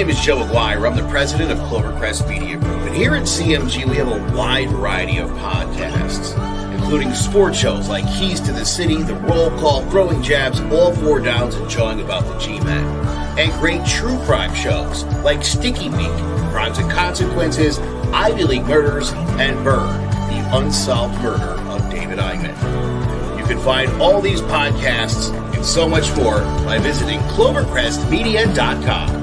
name is Joe Aguirre. I'm the president of Clovercrest Media Group. And here at CMG, we have a wide variety of podcasts, including sports shows like Keys to the City, The Roll Call, Throwing Jabs, All Four Downs, and Jawing About the G-Men. And great true crime shows like Stinky Week, Crimes and Consequences, Ivy League Murders, and Bird, the unsolved murder of David Eichmann. You can find all these podcasts and so much more by visiting clovercrestmedia.com.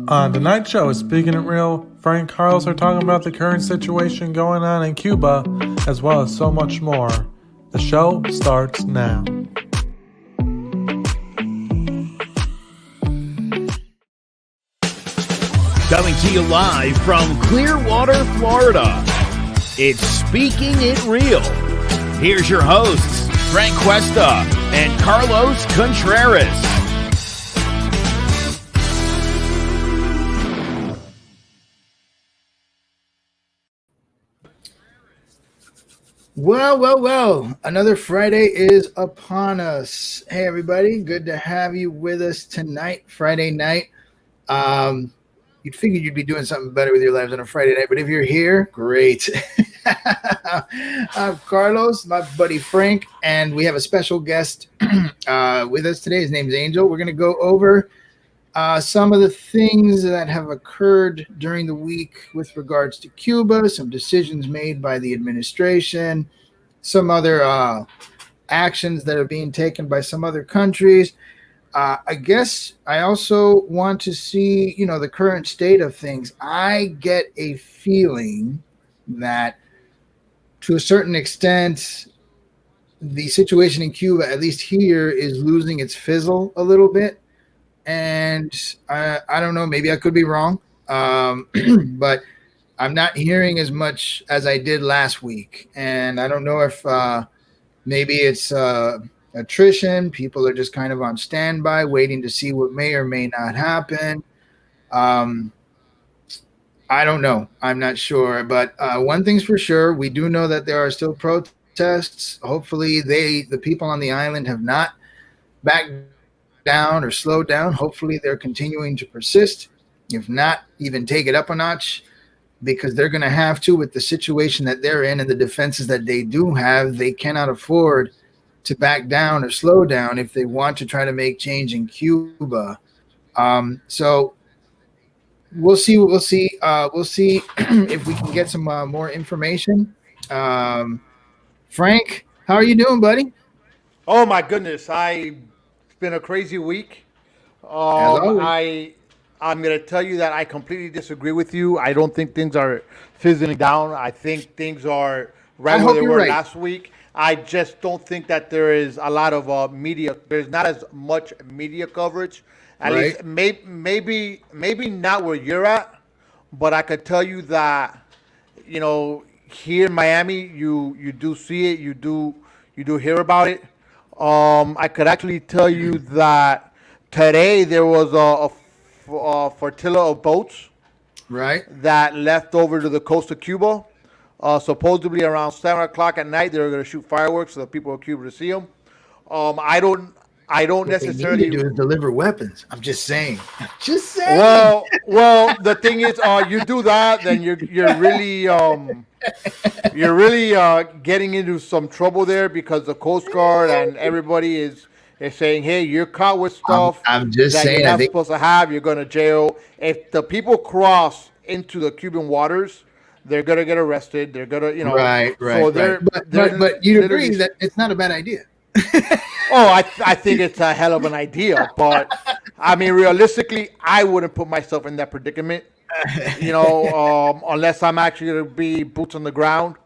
On tonight's show, Speaking It Real, Frank and Carlos are talking about the current situation going on in Cuba, as well as so much more. The show starts now. Coming to you live from Clearwater, Florida, it's Speaking It Real. Here's your hosts, Frank Cuesta and Carlos Contreras. Well. Another Friday is upon us. Hey, everybody. Good to have you with us tonight, Friday night. You'd figure you'd be doing something better with your lives on a Friday night, but if you're here, great. I'm Carlos, my buddy Frank, and we have a special guest with us today. His name's Angel. We're going to go over some of the things that have occurred during the week with regards to Cuba, some decisions made by the administration, some other actions that are being taken by some other countries. I guess I also want to see, the current state of things. I get a feeling that to a certain extent, the situation in Cuba, at least here, is losing its fizzle a little bit. And I don't know, maybe I could be wrong, but I'm not hearing as much as I did last week. And I don't know if maybe it's attrition. People are just kind of on standby, waiting to see what may or may not happen. I don't know. I'm not sure. But one thing's for sure, we do know that there are still protests. Hopefully the people on the island have not backed down or slowed down. Hopefully they're continuing to persist, if not even take it up a notch, because they're going to have to with the situation that they're in and the defenses that they do have. They cannot afford to back down or slow down if they want to try to make change in Cuba. So we'll see. We'll see if we can get some more information. Frank, how are you doing, buddy? Oh my goodness, it's been a crazy week. I'm going to tell you that I completely disagree with you. I don't think things are fizzling down. I think things are right where they were last week. I just don't think that there is a lot of media. There's not as much media coverage. At least maybe not where you're at. But I could tell you that, here in Miami, you do see it. You do hear about it. I could actually tell you that today there was a flotilla of boats, that left over to the coast of Cuba. Supposedly around 7 o'clock at night, they were going to shoot fireworks so the people of Cuba to see them. I don't what necessarily they need to do is deliver weapons. I'm just saying. Well, the thing is, you do that, then you're really getting into some trouble there, because the Coast Guard and everybody is saying, hey, you're caught with stuff I'm just that saying, you're not supposed to have. You're going to jail. If the people cross into the Cuban waters, they're going to get arrested. They're going to, Right. So But you'd agree that it's not a bad idea. I think it's a hell of an idea. But, I mean, realistically, I wouldn't put myself in that predicament, unless I'm actually going to be boots on the ground.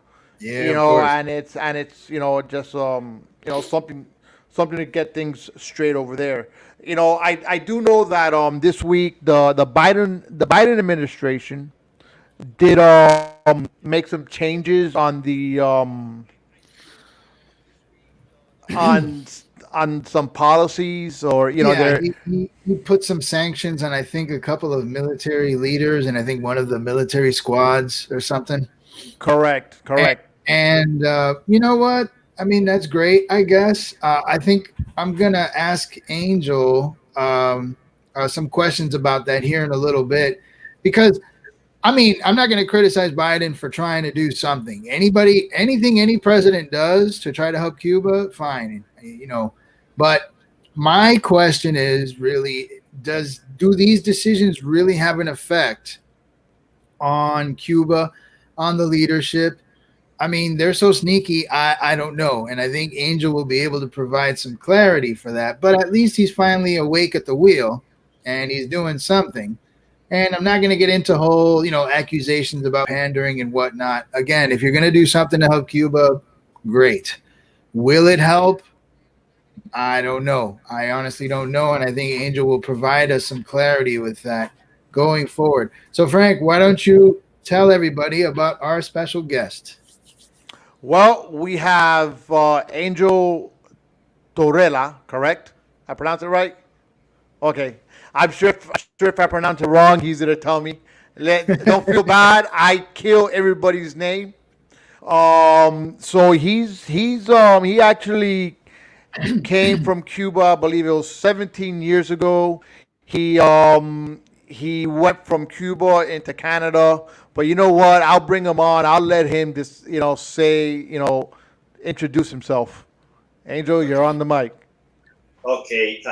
Yeah, and it's just something to get things straight over there. I do know that this week the Biden administration did make some changes on the on some policies, or he put some sanctions on, I think, a couple of military leaders, and I think one of the military squads or something. Correct. And you know what? I mean, that's great, I guess. I think I'm going to ask Angel some questions about that here in a little bit because, I mean, I'm not going to criticize Biden for trying to do something. Anything any president does to try to help Cuba, fine, But my question is really, do these decisions really have an effect on Cuba, on the leadership? I mean, they're so sneaky. I don't know. And I think Angel will be able to provide some clarity for that. But at least he's finally awake at the wheel and he's doing something. And I'm not going to get into whole, accusations about pandering and whatnot. Again, if you're going to do something to help Cuba, great. Will it help? I don't know. I honestly don't know. And I think Angel will provide us some clarity with that going forward. So, Frank, why don't you tell everybody about our special guest? Well, we have Angel Torella, correct? I pronounced it right? Okay. I'm sure if I pronounce it wrong, he's going to tell me. Don't feel bad. I kill everybody's name. So he actually came from Cuba, I believe it was 17 years ago. He went from Cuba into Canada, but you know what? I'll bring him on. I'll let him just introduce himself. Angel, you're on the mic. Okay,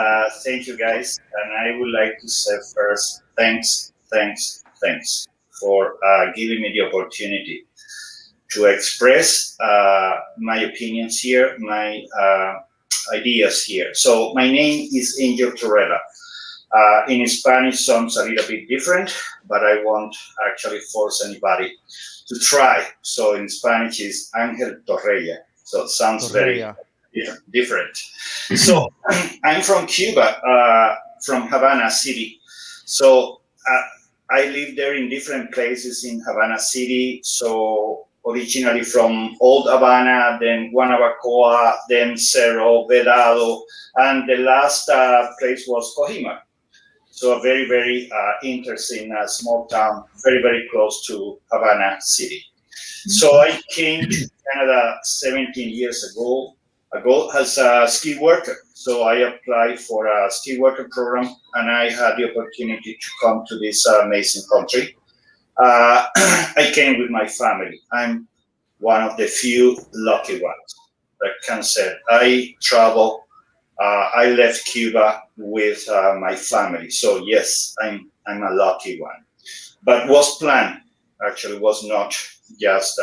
thank you guys, and I would like to say first, thanks for giving me the opportunity to express my opinions here, my ideas here. So my name is Angel Torrella. In Spanish, sounds a little bit different, but I won't actually force anybody to try. So in Spanish, is Angel Torrella. So it sounds very different. So I'm from Cuba, from Havana City. So I lived there in different places in Havana City. So originally from Old Havana, then Guanabacoa, then Cerro, Vedado, and the last place was Cohiba. So a very, very interesting small town, very, very close to Havana City. So I came to Canada 17 years ago as a ski worker. So I applied for a ski worker program, and I had the opportunity to come to this amazing country. I came with my family. I'm one of the few lucky ones that can say I travel. I left Cuba with my family. So yes, I'm a lucky one. But was planned. Actually, was not just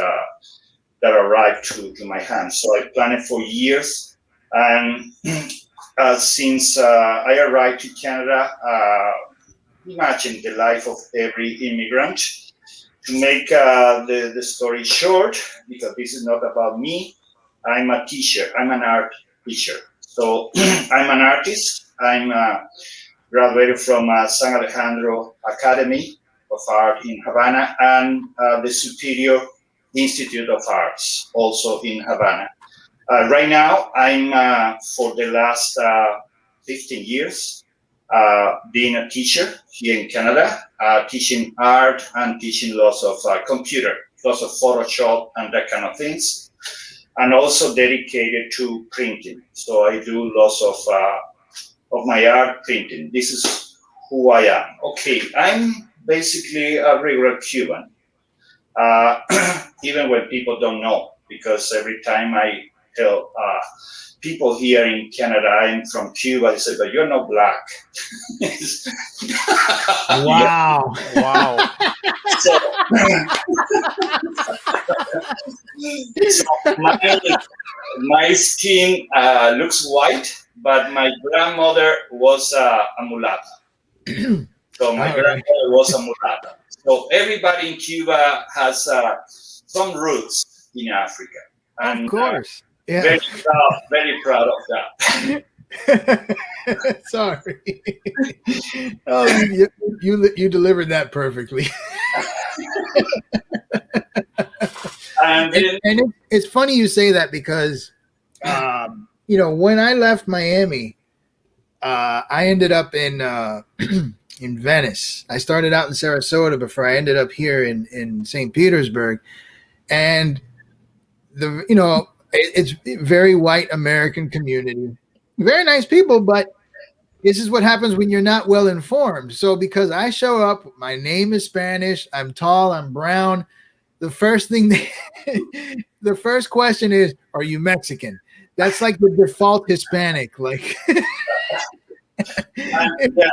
that arrived to my hands. So I planned it for years, and since I arrived to Canada, imagine the life of every immigrant. To make the story short, because this is not about me, I'm a teacher. I'm an art teacher. So I'm an artist. I'm graduated from San Alejandro Academy of Art in Havana and the Superior Institute of Arts, also in Havana. Right now, I'm for the last 15 years being a teacher here in Canada, teaching art and teaching lots of computer, lots of Photoshop and that kind of things, and also dedicated to printing. So I do lots of my art printing. This is who I am. Okay, I'm basically a regular Cuban. Even when people don't know, because every time I tell people here in Canada I'm from Cuba, they say, but you're not black. Wow. Wow. So my skin looks white, but my grandmother was a mulata. So my grandmother was a mulata. So everybody in Cuba has some roots in Africa. And of course. Yeah. Very proud of that. Sorry. Oh, you delivered that perfectly. And it's funny you say that because, when I left Miami, I ended up in Venice. I started out in Sarasota before I ended up here in St. Petersburg. And It's very white American community. Very nice people, but this is what happens when you're not well informed. So because I show up, my name is Spanish, I'm tall, I'm brown. The first thing, the first question is, "Are you Mexican?" That's like the default Hispanic. Like,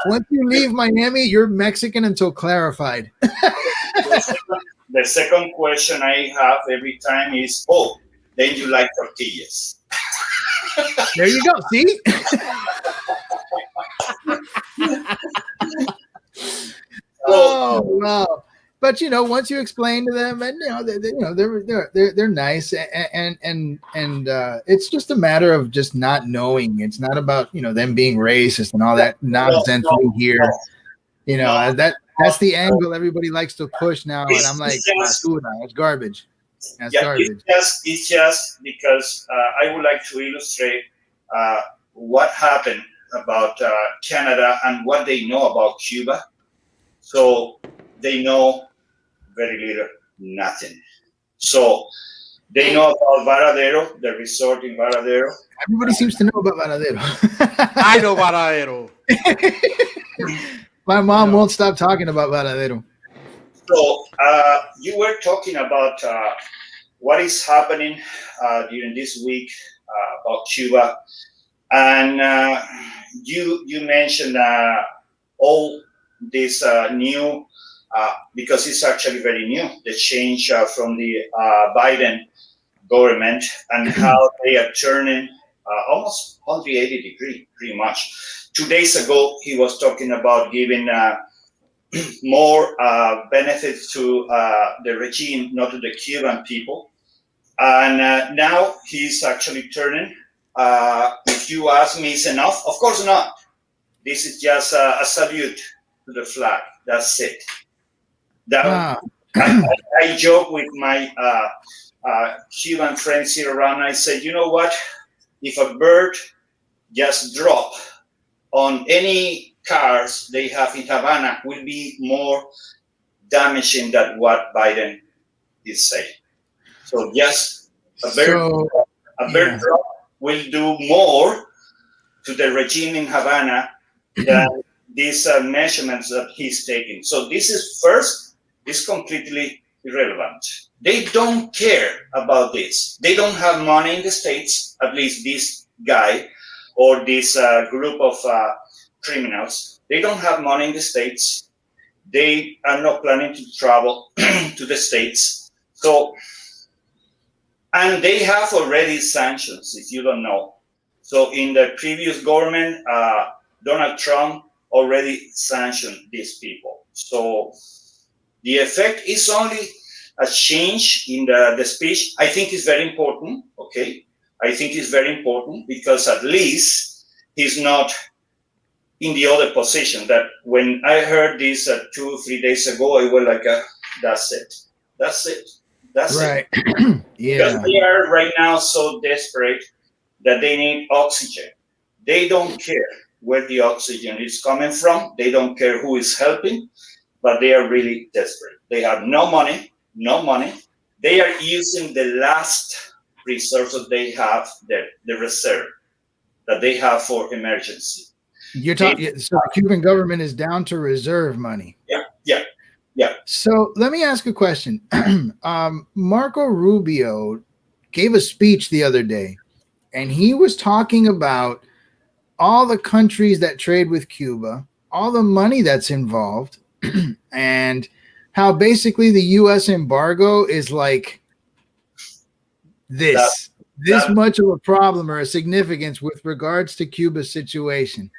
once you leave Miami, you're Mexican until clarified. The second question I have every time is, "Oh, then you like tortillas?" There you go. See? Oh wow! But once you explain to them, and they're nice, and it's just a matter of just not knowing. It's not about them being racist and all that nonsense we hear. That's the angle everybody likes to push now, and I'm like, basura, that's garbage. That's garbage. It's just because I would like to illustrate what happened about Canada and what they know about Cuba. So they know very little, nothing. So they know about Varadero, the resort in Varadero. Everybody seems to know about Varadero. I know Varadero. My mom won't stop talking about Varadero. So you were talking about what is happening during this week about Cuba, and you mentioned all this new, because it's actually very new, the change from the Biden government and how they are turning almost 180 degrees, pretty much. 2 days ago, he was talking about giving more benefits to the regime, not to the Cuban people. And now he's actually turning. If you ask me, is enough? Of course not. This is just a salute to the flag. That's it. I joke with my Cuban friends here around. I say, you know what? If a bird just drop on any cars they have in Havana, will be more damaging than what Biden is saying. So yes, a bird drop will do more to the regime in Havana than these measurements that he's taking. So this is completely irrelevant. They don't care about this. They don't have money in the States, at least this guy or this group of criminals. They don't have money in the States. They are not planning to travel to the States. So, and they have already sanctions, if you don't know. So in the previous government, Donald Trump already sanctioned these people. So the effect is only a change in the speech. I think it's very important, okay? I think it's very important because at least he's not in the other position that when I heard this 2 or 3 days ago, I was like, that's it. That's it. That's right. it. Because they are right now so desperate that they need oxygen. They don't care where the oxygen is coming from. They don't care who is helping, but they are really desperate. They have no money. They are using the last resources they have, the reserve that they have for emergency. You're talking. So the Cuban government is down to reserve money. Yeah. So let me ask a question. Marco Rubio gave a speech the other day, and he was talking about all the countries that trade with Cuba, all the money that's involved, and how basically the U.S. embargo is like this much of a problem or a significance with regards to Cuba's situation.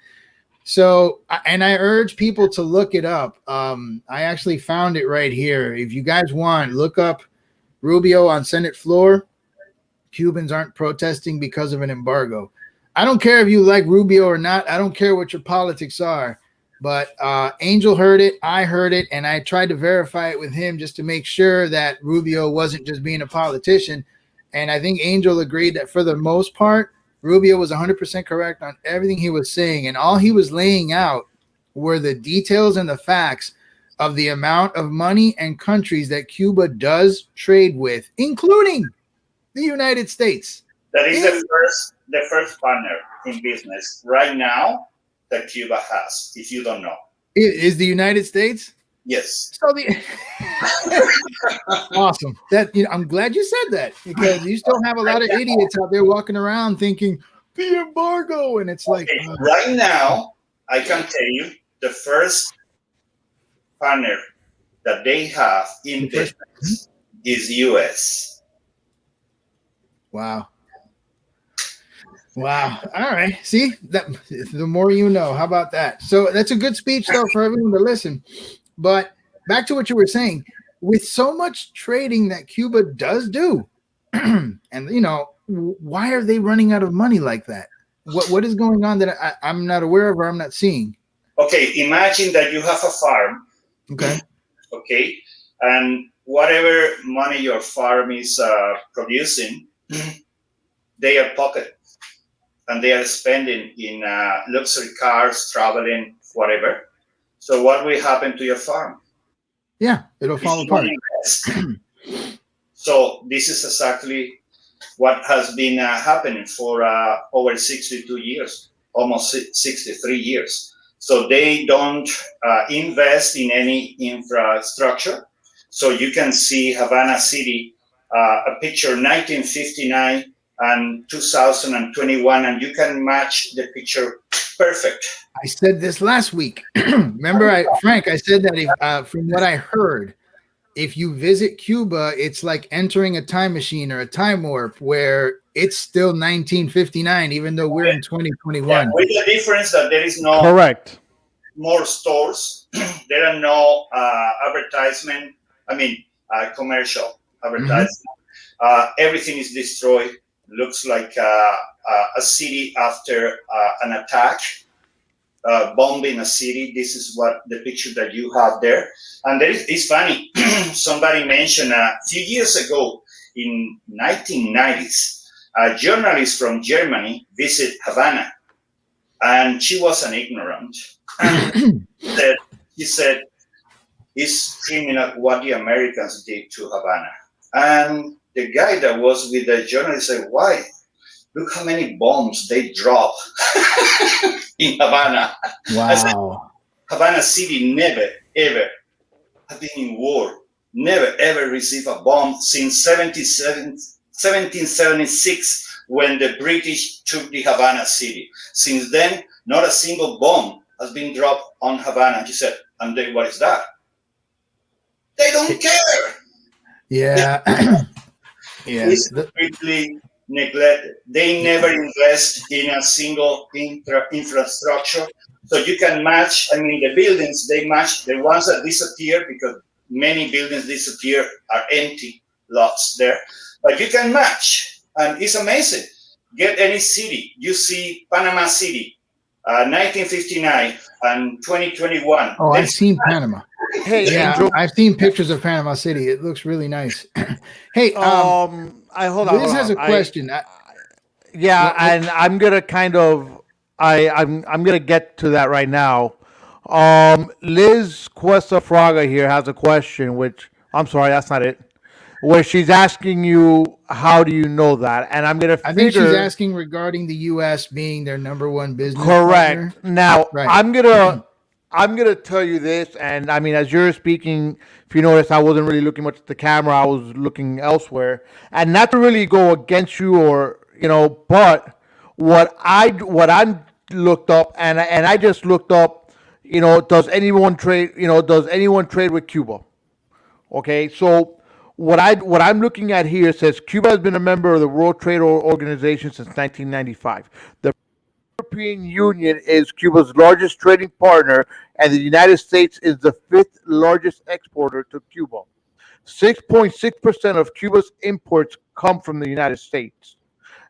So, and I urge people to look it up. I actually found it right here. If you guys want, look up Rubio on Senate floor. Cubans aren't protesting because of an embargo. I don't care if you like Rubio or not. I don't care what your politics are. But Angel heard it, I heard it, and I tried to verify it with him just to make sure that Rubio wasn't just being a politician. And I think Angel agreed that for the most part, Rubio was 100% correct on everything he was saying. And all he was laying out were the details and the facts of the amount of money and countries that Cuba does trade with, including the United States. That is the first partner in business right now that Cuba has, if you don't know. Is the United States? Yes. So awesome. That I'm glad you said that, because you still have a lot of idiots out there walking around thinking the embargo, and it's like right now I can tell you the first partner that they have in business is US. Wow. All right. See, that the more you know. How about that? So that's a good speech though for everyone to listen. But back to what you were saying, with so much trading that Cuba does do, and why are they running out of money like that? What is going on that I'm not aware of or I'm not seeing? Okay, imagine that you have a farm. Okay. Okay, and whatever money your farm is producing, they are pocket, and they are spending in luxury cars, traveling, whatever. So what will happen to your farm? Yeah, it'll fall apart. So this is exactly what has been happening for over 62 years, almost 63 years. So they don't invest in any infrastructure. So you can see Havana City, a picture 1959 and 2021, and you can match the picture perfect. I said this last week. Remember, Frank, I said that if, from what I heard, if you visit Cuba, it's like entering a time machine or a time warp where it's still 1959, even though we're in 2021. Yeah, with the difference that there is no correct more stores, there are no advertisement. I mean, commercial advertisement. Everything is destroyed. Looks like a city after an attack. Bombing a city. This is what the picture that you have there. And it's funny. Somebody mentioned a few years ago in 1990s, a journalist from Germany visited Havana, and she was an ignorant. And he said, it's criminal what the Americans did to Havana. And the guy that was with the journalist said, why? Look how many bombs they drop in Havana. Wow. Havana City never, ever have been in war. Never, ever received a bomb since 1776 when the British took the Havana City. Since then, not a single bomb has been dropped on Havana. He said, and then what is that? They don't care. Yeah. It's completely neglected. They never invest in a single infrastructure. So you can match, I mean, the buildings, they match the ones that disappear, because many buildings disappear, are empty lots there. But you can match, and it's amazing. Get any city. You see Panama City, 1959 and 2021. Oh, I've seen Panama. Hey, yeah, Angel. I've seen pictures of Panama City. It looks really nice. Hey, Liz has a question. And I'm gonna kind of I'm gonna get to that right now. Liz Cuesta Fraga here has a question, which I'm sorry, that's not it. Where she's asking you, how do you know that? And I'm gonna. I think she's asking regarding the U.S. being their number one business. Correct. Partner. Now, right. I'm gonna tell you this, and I mean, as you're speaking, if you notice, I wasn't really looking much at the camera. I was looking elsewhere, and not to really go against you, or but what I'm looked up, and I just looked up, does anyone trade? Does anyone trade with Cuba? Okay, so what I'm looking at here says Cuba has been a member of the World Trade Organization since 1995. The European Union is Cuba's largest trading partner, and the United States is the fifth largest exporter to Cuba. 6.6% of Cuba's imports come from the United States.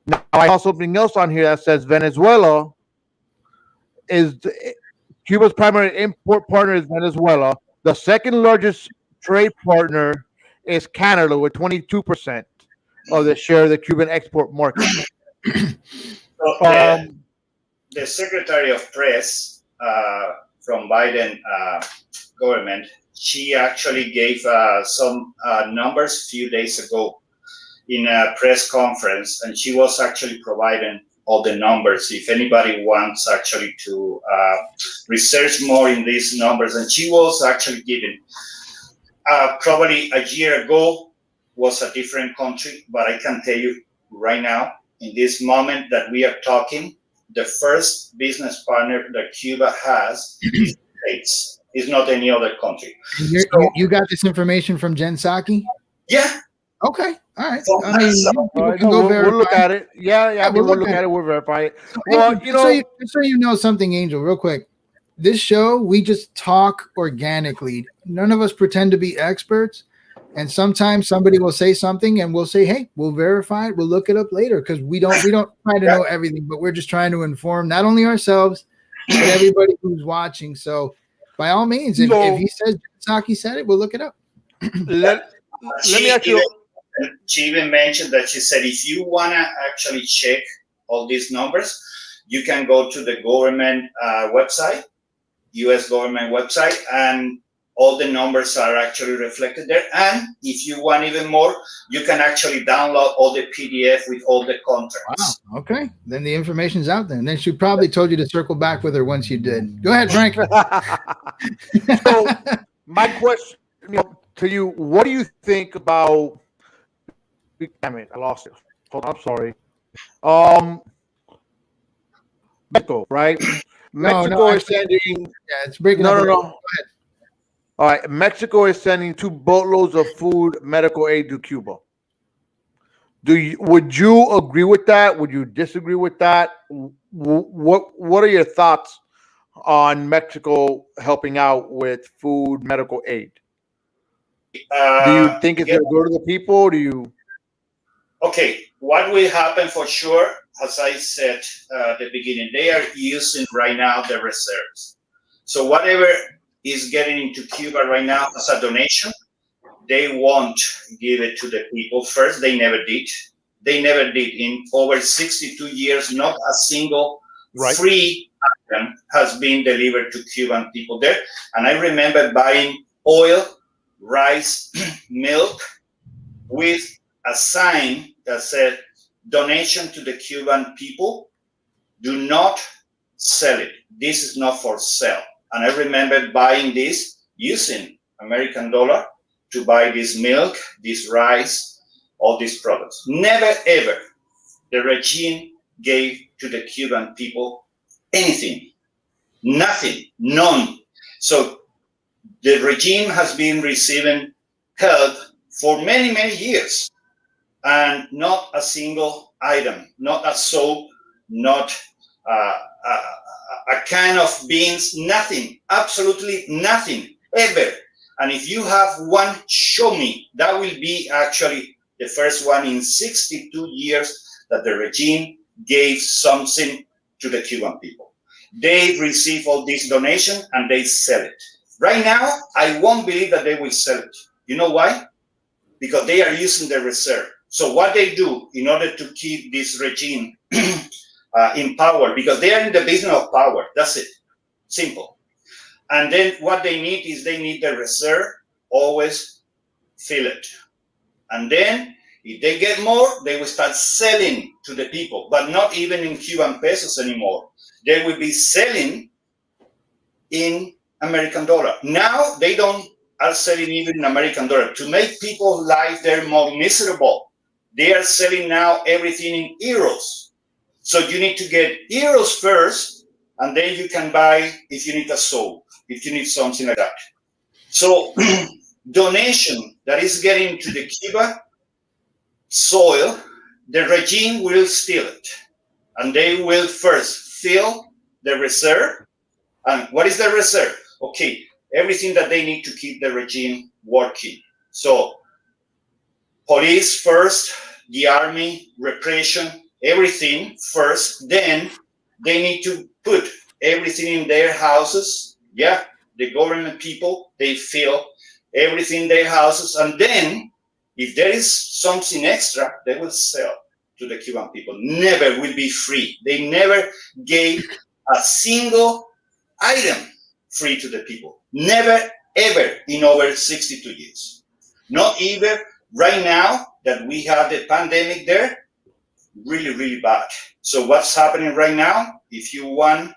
Now, I saw something else on here that says Venezuela is Cuba's primary import partner is Venezuela. The second largest trade partner is Canada with 22% of the share of the Cuban export market. The Secretary of Press from Biden government, she actually gave some numbers a few days ago. in a press conference, and she was actually providing all the numbers. If anybody wants actually to research more in these numbers, and she was actually giving probably a year ago was a different country, but I can tell you right now, in this moment that we are talking, the first business partner that Cuba has is the States. It's not any other country. You got this information from Jen Psaki? Yeah. Okay. All right. We'll look at it. Yeah. We'll look at it. We'll verify it. Well, so you know something, Angel, real quick. This show, we just talk organically. None of us pretend to be experts. And sometimes somebody will say something and we'll say, hey, we'll verify it. We'll look it up later because we don't try to know everything, but we're just trying to inform not only ourselves, but everybody who's watching. So by all means, if he says Saki said it, we'll look it up. Let me ask you. She even mentioned that she said, if you want to actually check all these numbers, you can go to the government website, U.S. government website, and all the numbers are actually reflected there. And if you want even more, you can actually download all the PDF with all the contracts. Wow. Okay. Then the information's out there. And then she probably told you to circle back with her once you did. Go ahead, Frank. So my question to you, what do you think about – damn it, I lost it. Hold on, I'm sorry. Mexico, right? Mexico is sending – yeah, it's breaking up. No. Go ahead. All right, Mexico is sending 2 boatloads of food, medical aid to Cuba. Would you agree with that? Would you disagree with that? What are your thoughts on Mexico helping out with food, medical aid? Do you think it's going to go to the people? Okay, what will happen for sure, as I said at the beginning, they are using right now the reserves. So whatever is getting into Cuba right now as a donation, they won't give it to the people first. They never did. In over 62 years, not a single free item has been delivered to Cuban people there. And I remember buying oil, rice, milk with a sign that said, donation to the Cuban people. Do not sell it. This is not for sale. And I remember buying this using American dollar to buy this milk, this rice, all these products. Never, ever the regime gave to the Cuban people anything, nothing, none. So the regime has been receiving help for many, many years, and not a single item, not a soap, not a can of beans, nothing, absolutely nothing, ever. And if you have one, show me. That will be actually the first one in 62 years that the regime gave something to the Cuban people. They receive all this donation and they sell it. Right now, I won't believe that they will sell it. You know why? Because they are using the reserve. So what they do in order to keep this regime in power, because they are in the business of power. That's it. Simple. And then what they need is they need the reserve, always fill it. And then if they get more, they will start selling to the people, but not even in Cuban pesos anymore. They will be selling in American dollar. Now they are selling even in American dollar. To make people's life there more miserable, they are selling now everything in euros. So you need to get euros first, and then you can buy if you need a soap, if you need something like that. So donation that is getting to the Cuba soil, the regime will steal it. And they will first fill the reserve. And what is the reserve? Okay, everything that they need to keep the regime working. So police first, the army, repression, everything first. Then they need to put everything in their houses. Yeah, the government people, they fill everything in their houses. And then if there is something extra, they will sell to the Cuban people. Never will be free. They never gave a single item free to the people. Never, ever in over 62 years. Not even right now, that we have the pandemic there, really, really bad. So what's happening right now? If you want,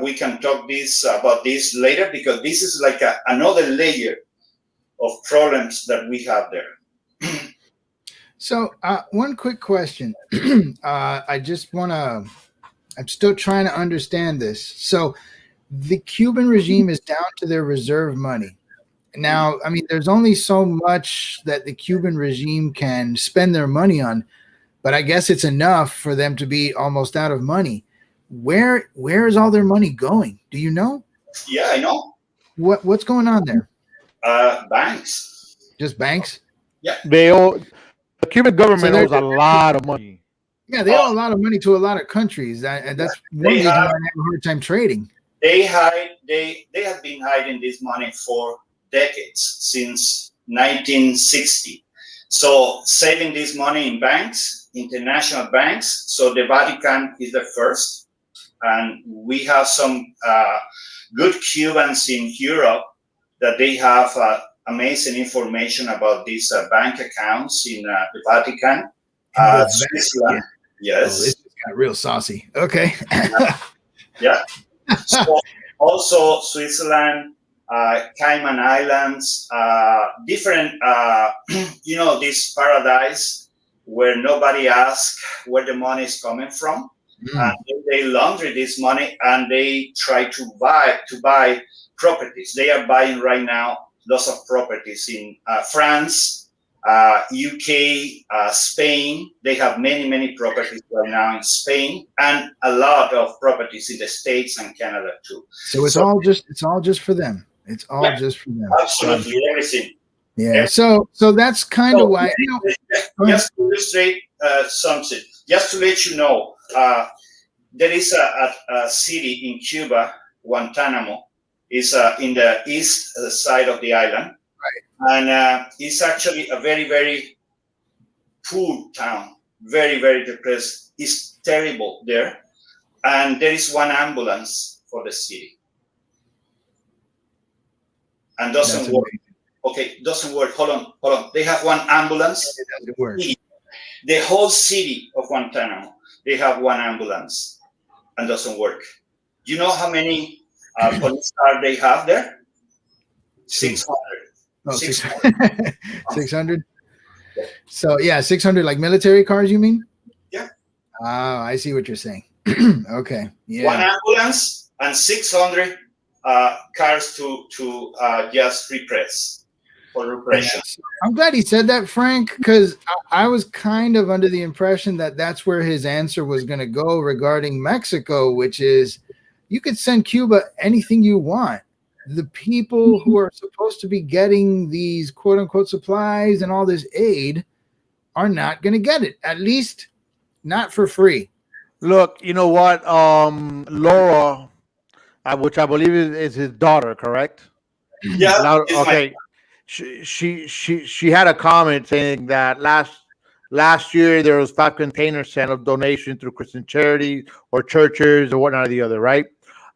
we can talk about this later, because this is like another layer of problems that we have there. So one quick question. I just want to, I'm still trying to understand this. So the Cuban regime is down to their reserve money. Now, I mean, there's only so much that the Cuban regime can spend their money on, but I guess it's enough for them to be almost out of money. Where is all their money going? Do you know? Yeah, I know. What's going on there? Banks. Just banks? Yeah. The Cuban government owes a lot of money. Yeah, they owe a lot of money to a lot of countries. And that's one reason why I have a hard time trading. They have been hiding this money for decades, since 1960. So saving this money in banks, international banks. So the Vatican is the first, and we have some good Cubans in Europe that they have amazing information about these bank accounts in the Vatican, Switzerland. Yes, this got real saucy. Okay. Yeah. So also Switzerland, Cayman Islands, different, this paradise where nobody asks where the money is coming from. And they launder this money and they try to buy properties. They are buying right now lots of properties in France, UK, Spain. They have many properties right now in Spain, and a lot of properties in the States and Canada too. So it's all just for them. It's all just for them. Absolutely, everything. Yeah. Everything. So that's kind of why. Just to illustrate something, just to let you know, there is a city in Cuba, Guantanamo, is in the east side of the island. And it's actually a very, very poor town, very, very depressed. It's terrible there. And there is one ambulance for the city. And doesn't work. Okay, doesn't work. Hold on. They have one ambulance. It doesn't work. The whole city of Guantanamo, they have one ambulance and doesn't work. Do you know how many police cars they have there? 600. Oh, 600. So yeah, 600 like military cars, you mean? Yeah. Oh, I see what you're saying. Okay. Yeah. One ambulance and 600 cars to just repress for repression. Yeah. I'm glad he said that, Frank, because I was kind of under the impression that that's where his answer was going to go regarding Mexico, which is you could send Cuba anything you want. The people who are supposed to be getting these quote unquote supplies and all this aid are not going to get it, at least not for free. Look, you know what? Laura, which I believe is his daughter, correct? Yeah. Now, okay. She had a comment saying that last year there was 5 containers sent of donation through Christian charities or churches or whatnot or the other, right?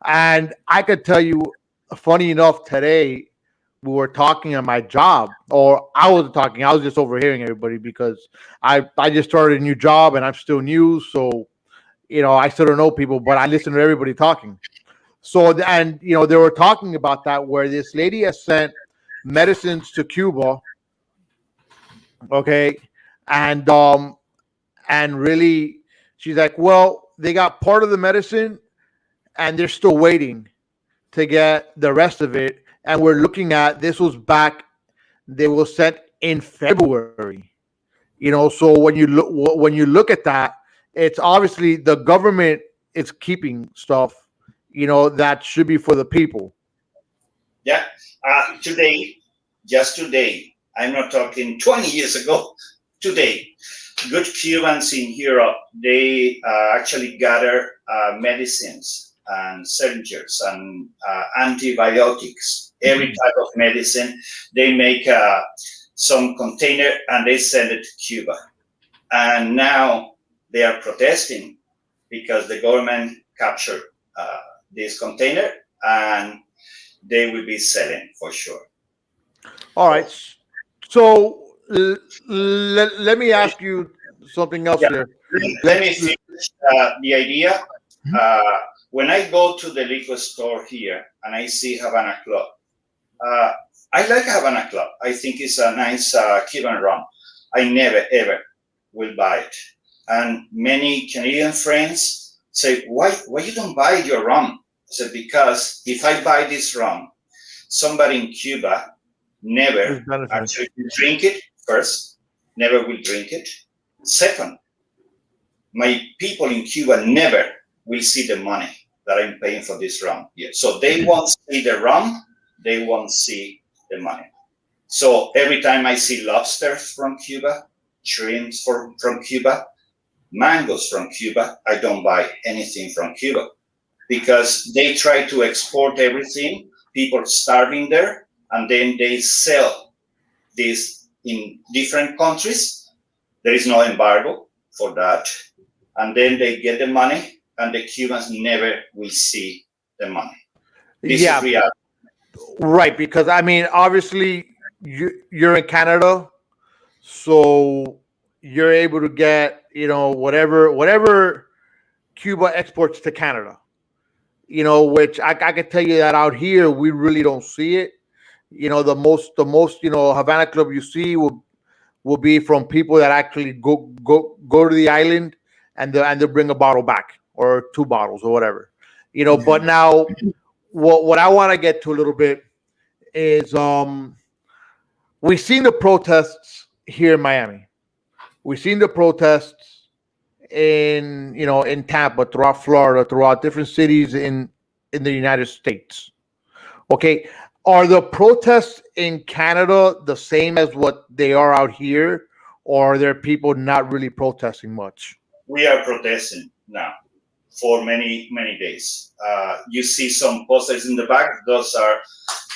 And I could tell you, funny enough, today we were talking at my job, or I was just overhearing everybody because I just started a new job and I'm still new, so I still don't know people, but I listen to everybody talking. So and they were talking about that, where this lady has sent medicines to Cuba, okay, and really she's like, well, they got part of the medicine and they're still waiting to get the rest of it. And we're looking at, this was back, they were sent in February. So when you look at that, it's obviously the government is keeping stuff, that should be for the people. Yeah. Just today, I'm not talking 20 years ago, today, good Cubans in Europe, they actually gather medicines and syringes and antibiotics, every type of medicine. They make some container and they send it to Cuba. And now they are protesting because the government captured this container and they will be selling for sure. All right. So let me ask you something else here. Let me finish the idea. When I go to the liquor store here and I see Havana Club, I like Havana Club. I think it's a nice Cuban rum. I never, ever will buy it. And many Canadian friends say, why you don't buy your rum? I said, because if I buy this rum, somebody in Cuba never actually drink it first, never will drink it. Second, my people in Cuba never will see the money that I'm paying for this rum. Yeah. So they won't see the rum, they won't see the money. So every time I see lobsters from Cuba, shrimps from Cuba, mangoes from Cuba, I don't buy anything from Cuba because they try to export everything. People starving there, and then they sell this in different countries. There is no embargo for that. And then they get the money, and the Cubans never will see the money. This is reality. Right, because I mean, obviously, you're in Canada, so you're able to get, whatever Cuba exports to Canada, which I can tell you that out here we really don't see it. The most Havana Club you see will be from people that actually go to the island and they bring a bottle back or 2 bottles or whatever, But now, what I want to get to a little bit is we've seen the protests here in Miami. We've seen the protests in Tampa, throughout Florida, throughout different cities in the United States. Okay, are the protests in Canada the same as what they are out here, or are there people not really protesting much? We are protesting now for many, many days. You see some posters in the back. Those are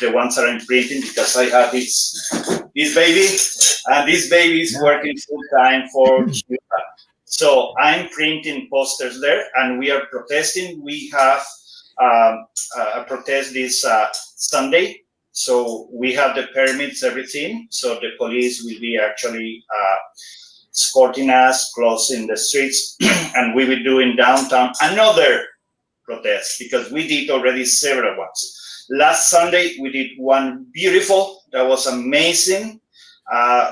the ones that I'm printing because I have this baby, and this baby is working full time for Cuba. So I'm printing posters there, and we are protesting. We have a protest this Sunday. So we have the permits, everything. So the police will be actually escorting us, closing the streets, and we will do in downtown another protest because we did already several ones. Last Sunday we did one beautiful, that was amazing.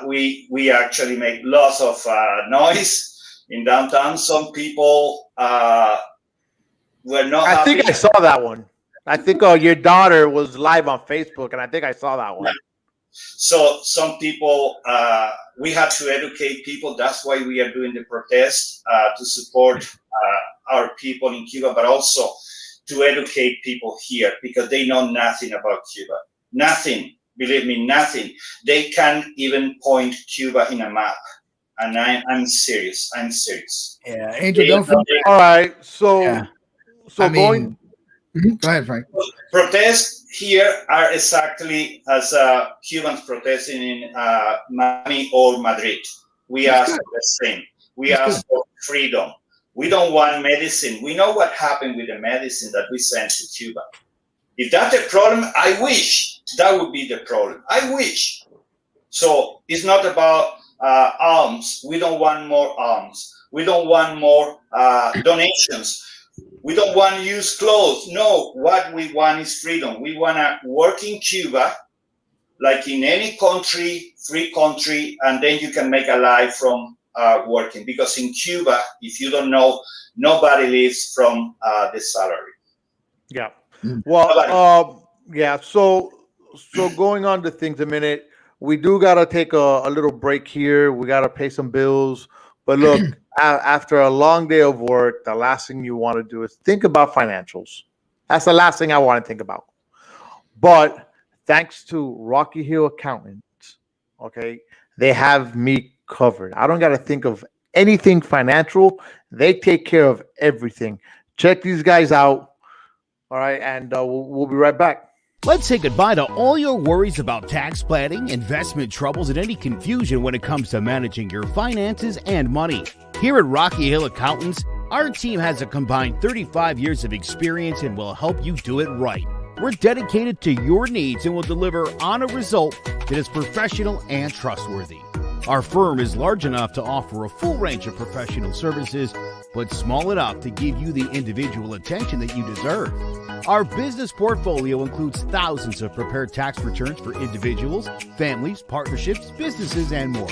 We actually made lots of noise in downtown. Some people were not happy. I think I saw that one. I think your daughter was live on Facebook, and I think I saw that one. So some people, we have to educate people. That's why we are doing the protest, to support our people in Cuba, but also to educate people here because they know nothing about Cuba. Nothing. Believe me, nothing. They can't even point Cuba in a map. And I'm serious. I'm serious. Yeah, Angel, don't forget. All right. So, Yeah. so Go ahead, Frank. Protests here are exactly as Cubans protesting in Miami or Madrid. We ask for the same. We ask for freedom. We don't want medicine. We know what happened with the medicine that we sent to Cuba. If that's a problem, I wish that would be the problem. I wish. So it's not about alms. We don't want more alms. We don't want more donations. We don't want to use clothes. No, what we want is freedom. We want to work in Cuba, like in any country, free country, and then you can make a life from working. Because in Cuba, if you don't know, nobody lives from the salary. Yeah. Well, yeah. So going on to things a minute, we do got to take a little break here. We got to pay some bills. But look, after a long day of work, the last thing you want to do is think about financials. That's the last thing I want to think about. But thanks to Rocky Hill Accountants, okay, they have me covered. I don't got to think of anything financial. They take care of everything. Check these guys out. All right, and we'll be right back. Let's say goodbye to all your worries about tax planning, investment troubles, and any confusion when it comes to managing your finances and money. Here at Rocky Hill Accountants, our team has a combined 35 years of experience and will help you do it right. We're dedicated to your needs and will deliver on a result that is professional and trustworthy. Our firm is large enough to offer a full range of professional services, but small enough to give you the individual attention that you deserve. Our business portfolio includes thousands of prepared tax returns for individuals, families, partnerships, businesses, and more.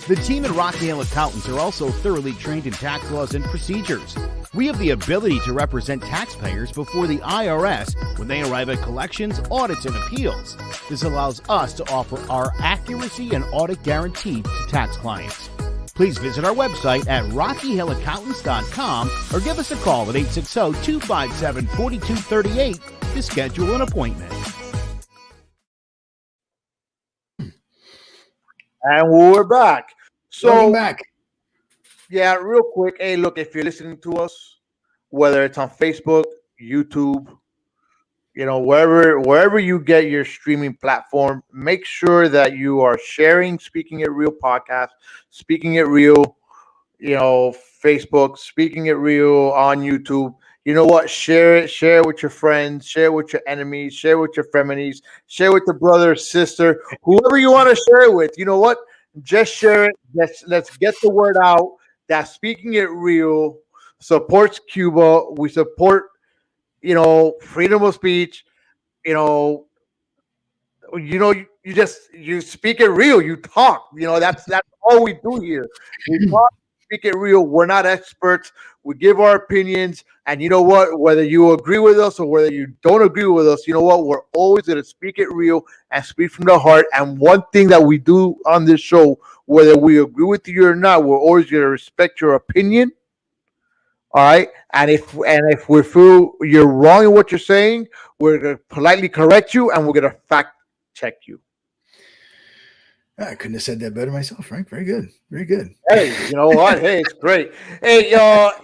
The team at Rocky Hill Accountants are also thoroughly trained in tax laws and procedures. We have the ability to represent taxpayers before the IRS when they arrive at collections, audits, and appeals. This allows us to offer our accuracy and audit guarantee to tax clients. Please visit our website at rockyhillaccountants.com or give us a call at 860-257-4238 to schedule an appointment. And we're back. Welcome back. Yeah, real quick. Hey, look, if you're listening to us, whether it's on Facebook, YouTube, wherever you get your streaming platform, make sure that you are sharing Speaking It Real podcast, Speaking It Real, Facebook, Speaking It Real on YouTube. You know what? Share it with your friends, share it with your enemies, share it with your frenemies, share it with your brother, sister, whoever you want to share it with. You know what? Just share it. Let's get the word out that Speaking It Real supports Cuba. We support, freedom of speech. You speak it real. You talk. That's all we do here. We talk, speak it real. We're not experts. We give our opinions, and you know what? Whether you agree with us or whether you don't agree with us, you know what? We're always going to speak it real and speak from the heart. And one thing that we do on this show, whether we agree with you or not, we're always going to respect your opinion. All right, and if we feel you're wrong in what you're saying, we're going to politely correct you, and we're going to fact check you. I couldn't have said that better myself, Frank. Very good. Very good. Hey, you know what? Hey, it's great. Hey,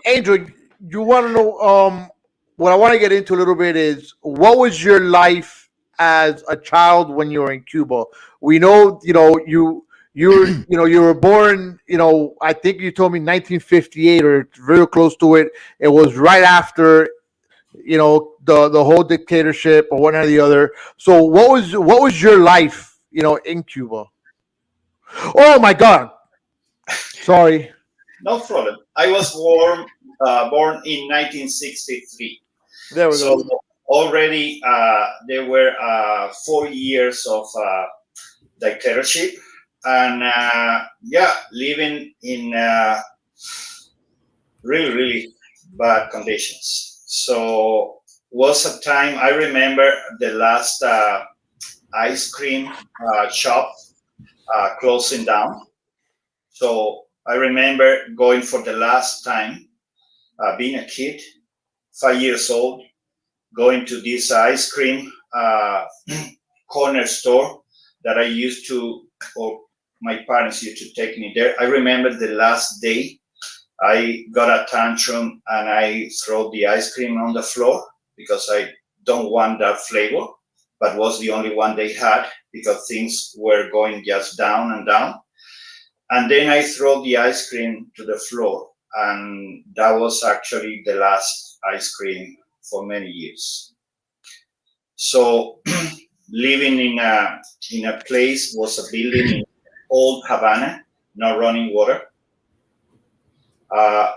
Angel, you want to know what I want to get into a little bit is what was your life as a child when you were in Cuba? We know, you were born, I think you told me 1958 or very close to it. It was right after, the whole dictatorship or one or the other. So what was your life, in Cuba? Oh my God. Sorry. No problem. I was born in 1963. There we go. Already there were 4 years of dictatorship, and living in really, really bad conditions. So was a time I remember the last ice cream shop closing down. So I remember going for the last time, being a kid, 5 years old, going to this ice cream corner store that I used to, or my parents used to take me there. I remember the last day I got a tantrum and I threw the ice cream on the floor because I don't want that flavor, but was the only one they had because things were going just down and down. And then I threw the ice cream to the floor, and that was actually the last ice cream for many years. So living in a place was a building in old Havana, no running water,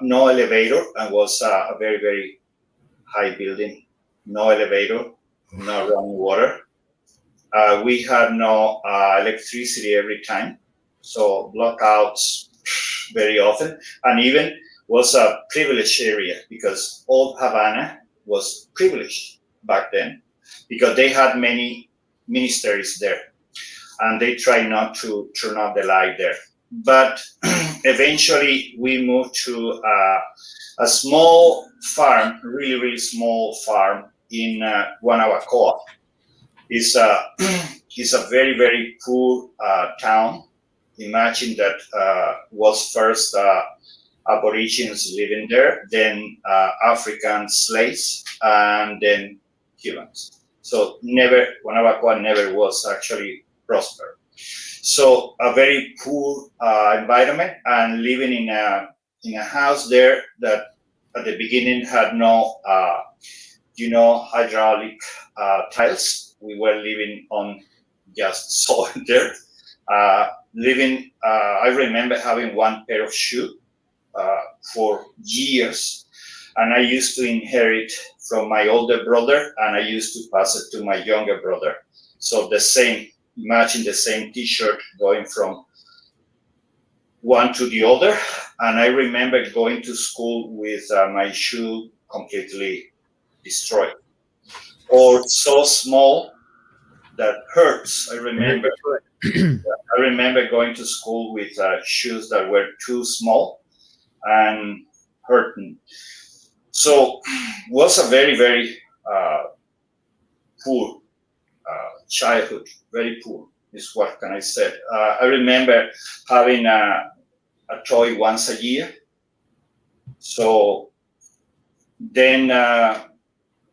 no elevator, and was a very, very high building. No elevator, no running water. We had no electricity every time, so blackouts very often, and even was a privileged area because old Havana was privileged back then because they had many ministers there, and they tried not to turn off the light there. But eventually we moved to a small farm, really, really small farm in Guanabacoa. It's a very, very poor town. Imagine that was first Aborigines living there, then African slaves, and then Cubans. So Guanabacoa never was actually prosperous. So a very poor environment, and living in a house there that at the beginning had no, hydraulic tiles. We were living on just soil there, Living, I remember having one pair of shoes for years, and I used to inherit from my older brother, and I used to pass it to my younger brother. So the same, matching the same T-shirt, going from one to the other. And I remember going to school with my shoe completely destroyed, or so small that hurts. I remember going to school with shoes that were too small and hurting. So was a very, very poor childhood, very poor is what can I say. I remember having a toy once a year. So then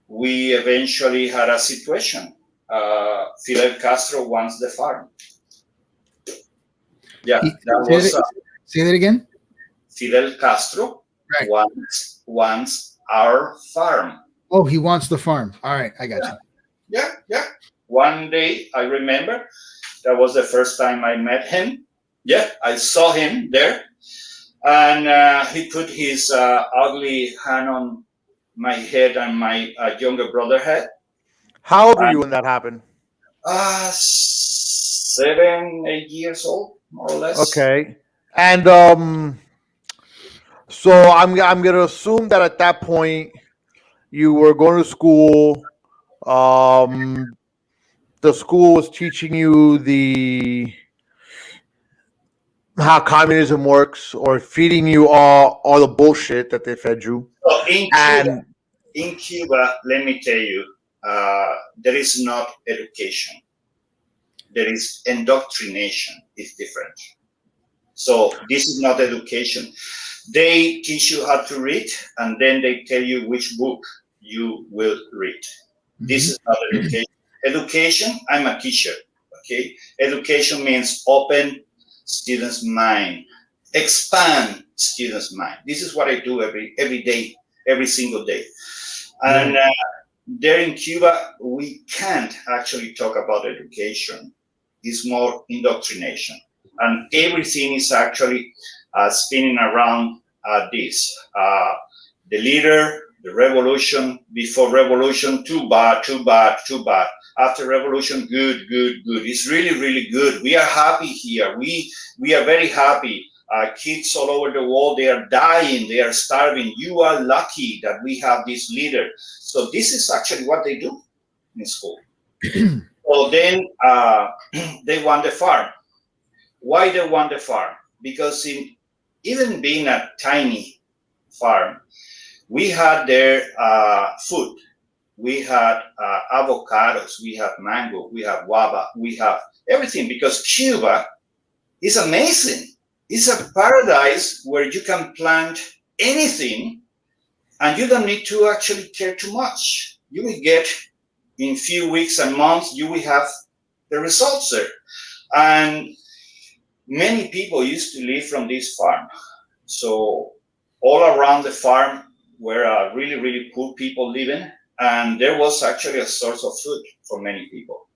we eventually had a situation. Fidel Castro wants the farm. Yeah, that was. Say that again. Fidel Castro wants our farm. Oh, he wants the farm. All right, I got you. Yeah. One day, I remember, that was the first time I met him. Yeah, I saw him there. And he put his ugly hand on my head and my younger brother's head. How old were you when that happened? 7, 8 years old, more or less. Okay. And so I'm going to assume that at that point you were going to school. The school was teaching you how communism works, or feeding you all the bullshit that they fed you. So in Cuba, let me tell you, there is not education. There is indoctrination. It's different. So this is not education. They teach you how to read, and then they tell you which book you will read. Mm-hmm. This is not education. Education, I'm a teacher, okay? Education means open students' mind, expand students' mind. This is what I do every day, every single day. And there in Cuba, we can't actually talk about education. It's more indoctrination. And everything is actually spinning around this. The leader, the revolution, before revolution, too bad. After revolution, good. It's really, really good. We are happy here. We are very happy. Kids all over the world, they are dying, they are starving. You are lucky that we have this leader. So this is actually what they do in school. So then they want the farm. Why they want the farm? Because even being a tiny farm, we had their food. We had avocados, we have mango, we have guava, we have everything, because Cuba is amazing. It's a paradise where you can plant anything and you don't need to actually care too much. You will get, in few weeks and months, you will have the results there. And many people used to live from this farm. So all around the farm were really, really poor people living. And there was actually a source of food for many people.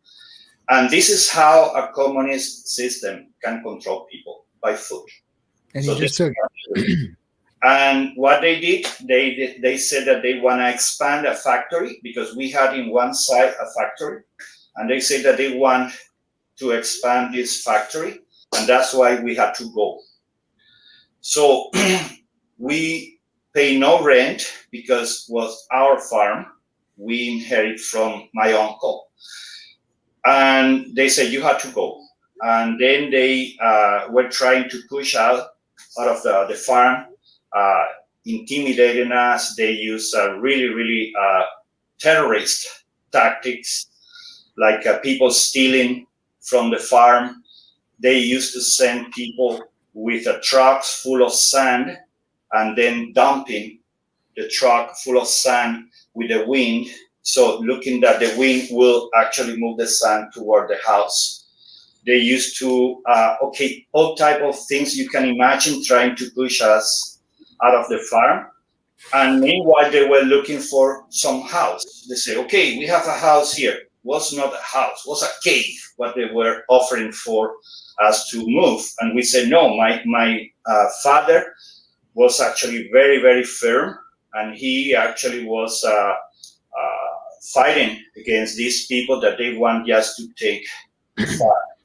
And this is how a communist system can control people, by food. And so he just took it. And what they did, they said that they want to expand a factory, because we had in one side a factory. And they said that they want to expand this factory. And that's why we had to go. So we pay no rent, because it was our farm. We inherit from my uncle. And they said, you had to go. And then they were trying to push out of the farm, intimidating us. They use really, really terrorist tactics, like people stealing from the farm. They used to send people with trucks full of sand, and then dumping the truck full of sand with the wind, so looking that the wind will actually move the sand toward the house. They used to, all type of things you can imagine, trying to push us out of the farm. And meanwhile, they were looking for some house. They say, okay, we have a house here. was not a house, was a cave, what they were offering for us to move. And we said, no, my father was actually very, very firm, and he actually was fighting against these people that they want just to take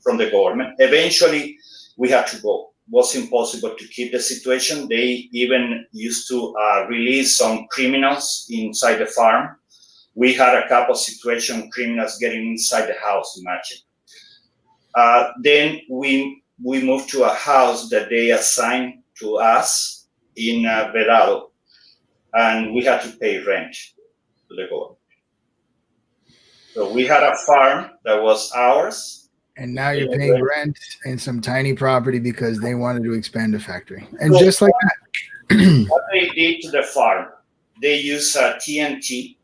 from the government. Eventually, we had to go. It was impossible to keep the situation. They even used to release some criminals inside the farm. We had a couple of situations, criminals getting inside the house, imagine. Then we moved to a house that they assigned to us in Vedado, and we had to pay rent to the government. So we had a farm that was ours. And now you're paying rent in some tiny property because they wanted to expand the factory. And so just like that. What they did to the farm, they used TNT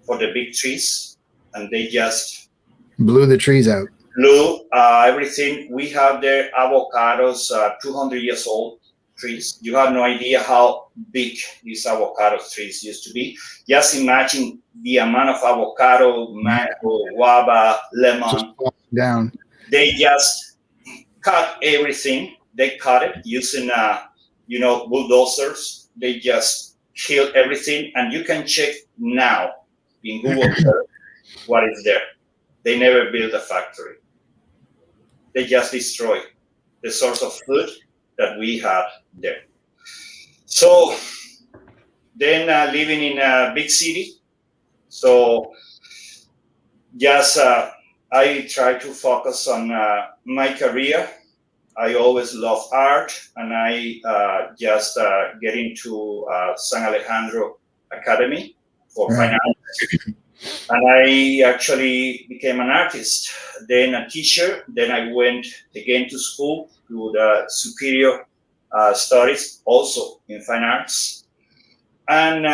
for the big trees, and they just blew the trees out. Blew everything. We have there avocados, 200 years old trees. You have no idea how big these avocado trees used to be. Just imagine the amount of avocado, mango, guava, lemon. Just down. They just cut everything. They cut it using, bulldozers. They just killed everything, and you can check now in Google what is there. They never built a factory. They just destroyed the source of food that we had there. So then living in a big city, so just I try to focus on my career. I always love art, and I just get into San Alejandro Academy for fine arts. And I actually became an artist, then a teacher. Then I went again to school to the superior studies, also in fine arts. And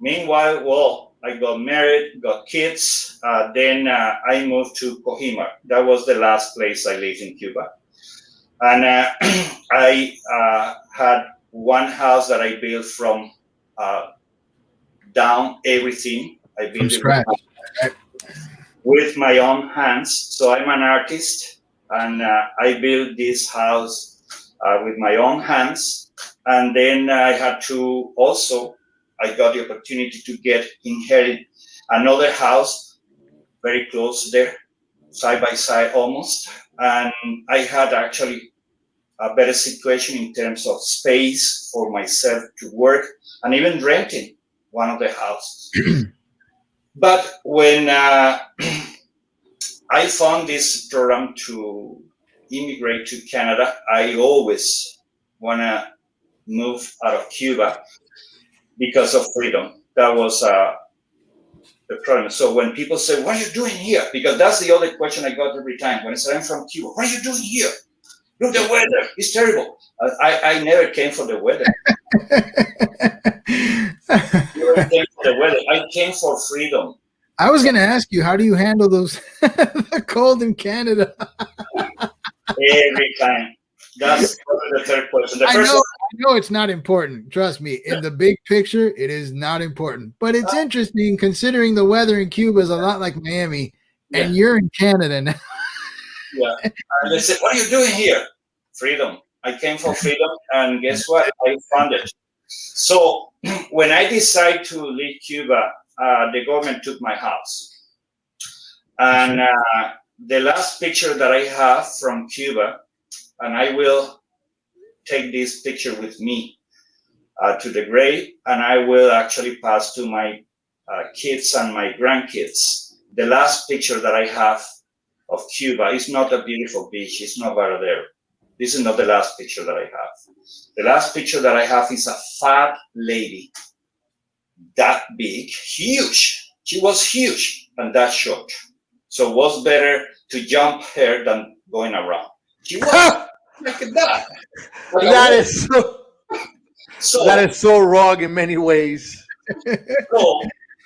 meanwhile, well, I got married, got kids. Then I moved to Cohiba. That was the last place I lived in Cuba. And I had one house that I built from down everything. I built from scratch with my own hands. So I'm an artist, and I built this house with my own hands. And then I had to also, I got the opportunity to inherit another house very close there, side by side almost. And I had actually a better situation in terms of space for myself to work, and even renting one of the houses. But when I found this program to immigrate to Canada, I always want to move out of Cuba because of freedom. That was the problem. So when people say, what are you doing here? Because that's the other question I got every time. When I say, I'm from Cuba, what are you doing here? Look, the weather, it's terrible. I never came for the weather. I came for freedom. I was going to ask you, how do you handle those the cold in Canada? Every time. That's the third question. I know it's not important. Trust me. In the big picture, it is not important. But it's interesting considering the weather in Cuba is a lot like Miami, and you're in Canada now. Yeah. And they said, what are you doing here? Freedom. I came for freedom, and guess what? I found it. So when I decided to leave Cuba, the government took my house. And the last picture that I have from Cuba, and I will take this picture with me to the grave, and I will actually pass to my kids and my grandkids. The last picture that I have of Cuba is not a beautiful beach. It's not Varadero. This is not the last picture that I have. The last picture that I have is a fat lady, that big, huge. She was huge and that short. So it was better to jump her than going around. She was like that. That is so wrong in many ways. So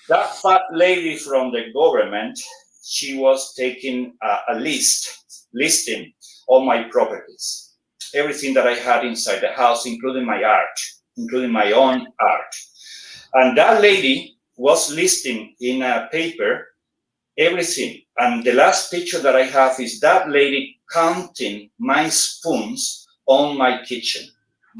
that fat lady from the government, she was taking a listing all my properties, everything that I had inside the house, including my art, including my own art. And that lady was listing in a paper everything. And the last picture that I have is that lady counting my spoons on my kitchen.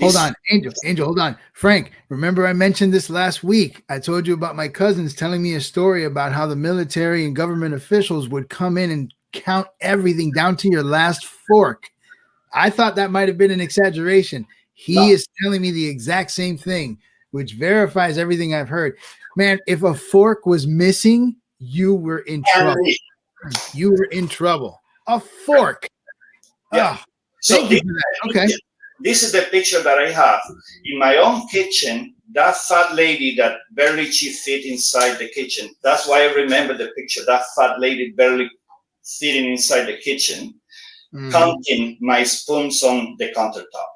Hold on, Angel, hold on. Frank, remember I mentioned this last week. I told you about my cousins telling me a story about how the military and government officials would come in and count everything down to your last fork. I thought that might have been an exaggeration. He is telling me the exact same thing, which verifies everything I've heard. Man, if a fork was missing, you were in trouble. You were in trouble. A fork. Yeah. Oh, thank you for that. Okay. This is the picture that I have in my own kitchen. That fat lady that barely she fit inside the kitchen. That's why I remember the picture. That fat lady barely fitting inside the kitchen, counting my spoons on the countertop.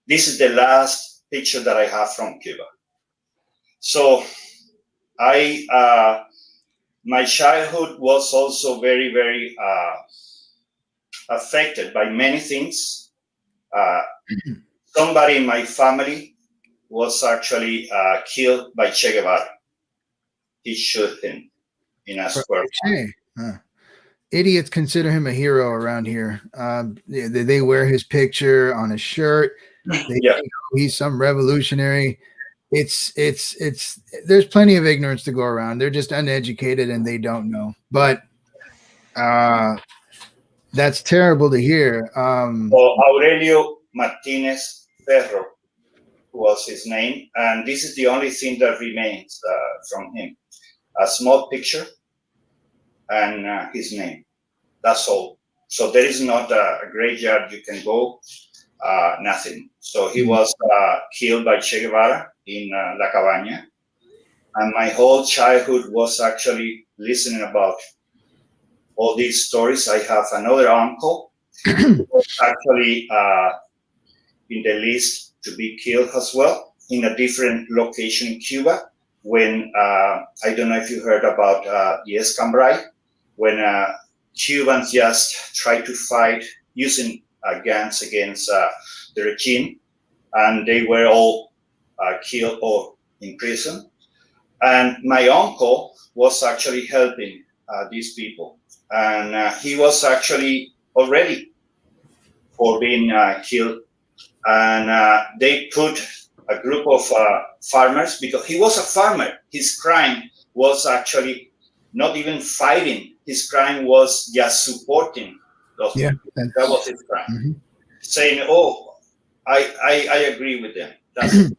This is the last picture that I have from Cuba. So my childhood was also very, very affected by many things. Somebody in my family was actually killed by Che Guevara. He shot him in a square. Idiots consider him a hero around here. They wear his picture on a shirt. They think he's some revolutionary. It's there's plenty of ignorance to go around. They're just uneducated and they don't know. But that's terrible to hear. Aurelio Martinez Ferro was his name, and this is the only thing that remains from him: a small picture and his name. That's all. So there is not a graveyard you can go. Nothing. So he was killed by Che Guevara in La Cabaña, and my whole childhood was actually listening about all these stories. I have another uncle who was actually in the list to be killed as well in a different location in Cuba. When I don't know if you heard about the Escambray, when Cubans just tried to fight using guns against the regime, and they were all killed or imprisoned. And my uncle was actually helping these people, and he was actually already for being killed. And they put a group of farmers, because he was a farmer. His crime was actually not even fighting. His crime was just supporting those people. That was his crime. Saying, oh, I agree with them. That's it.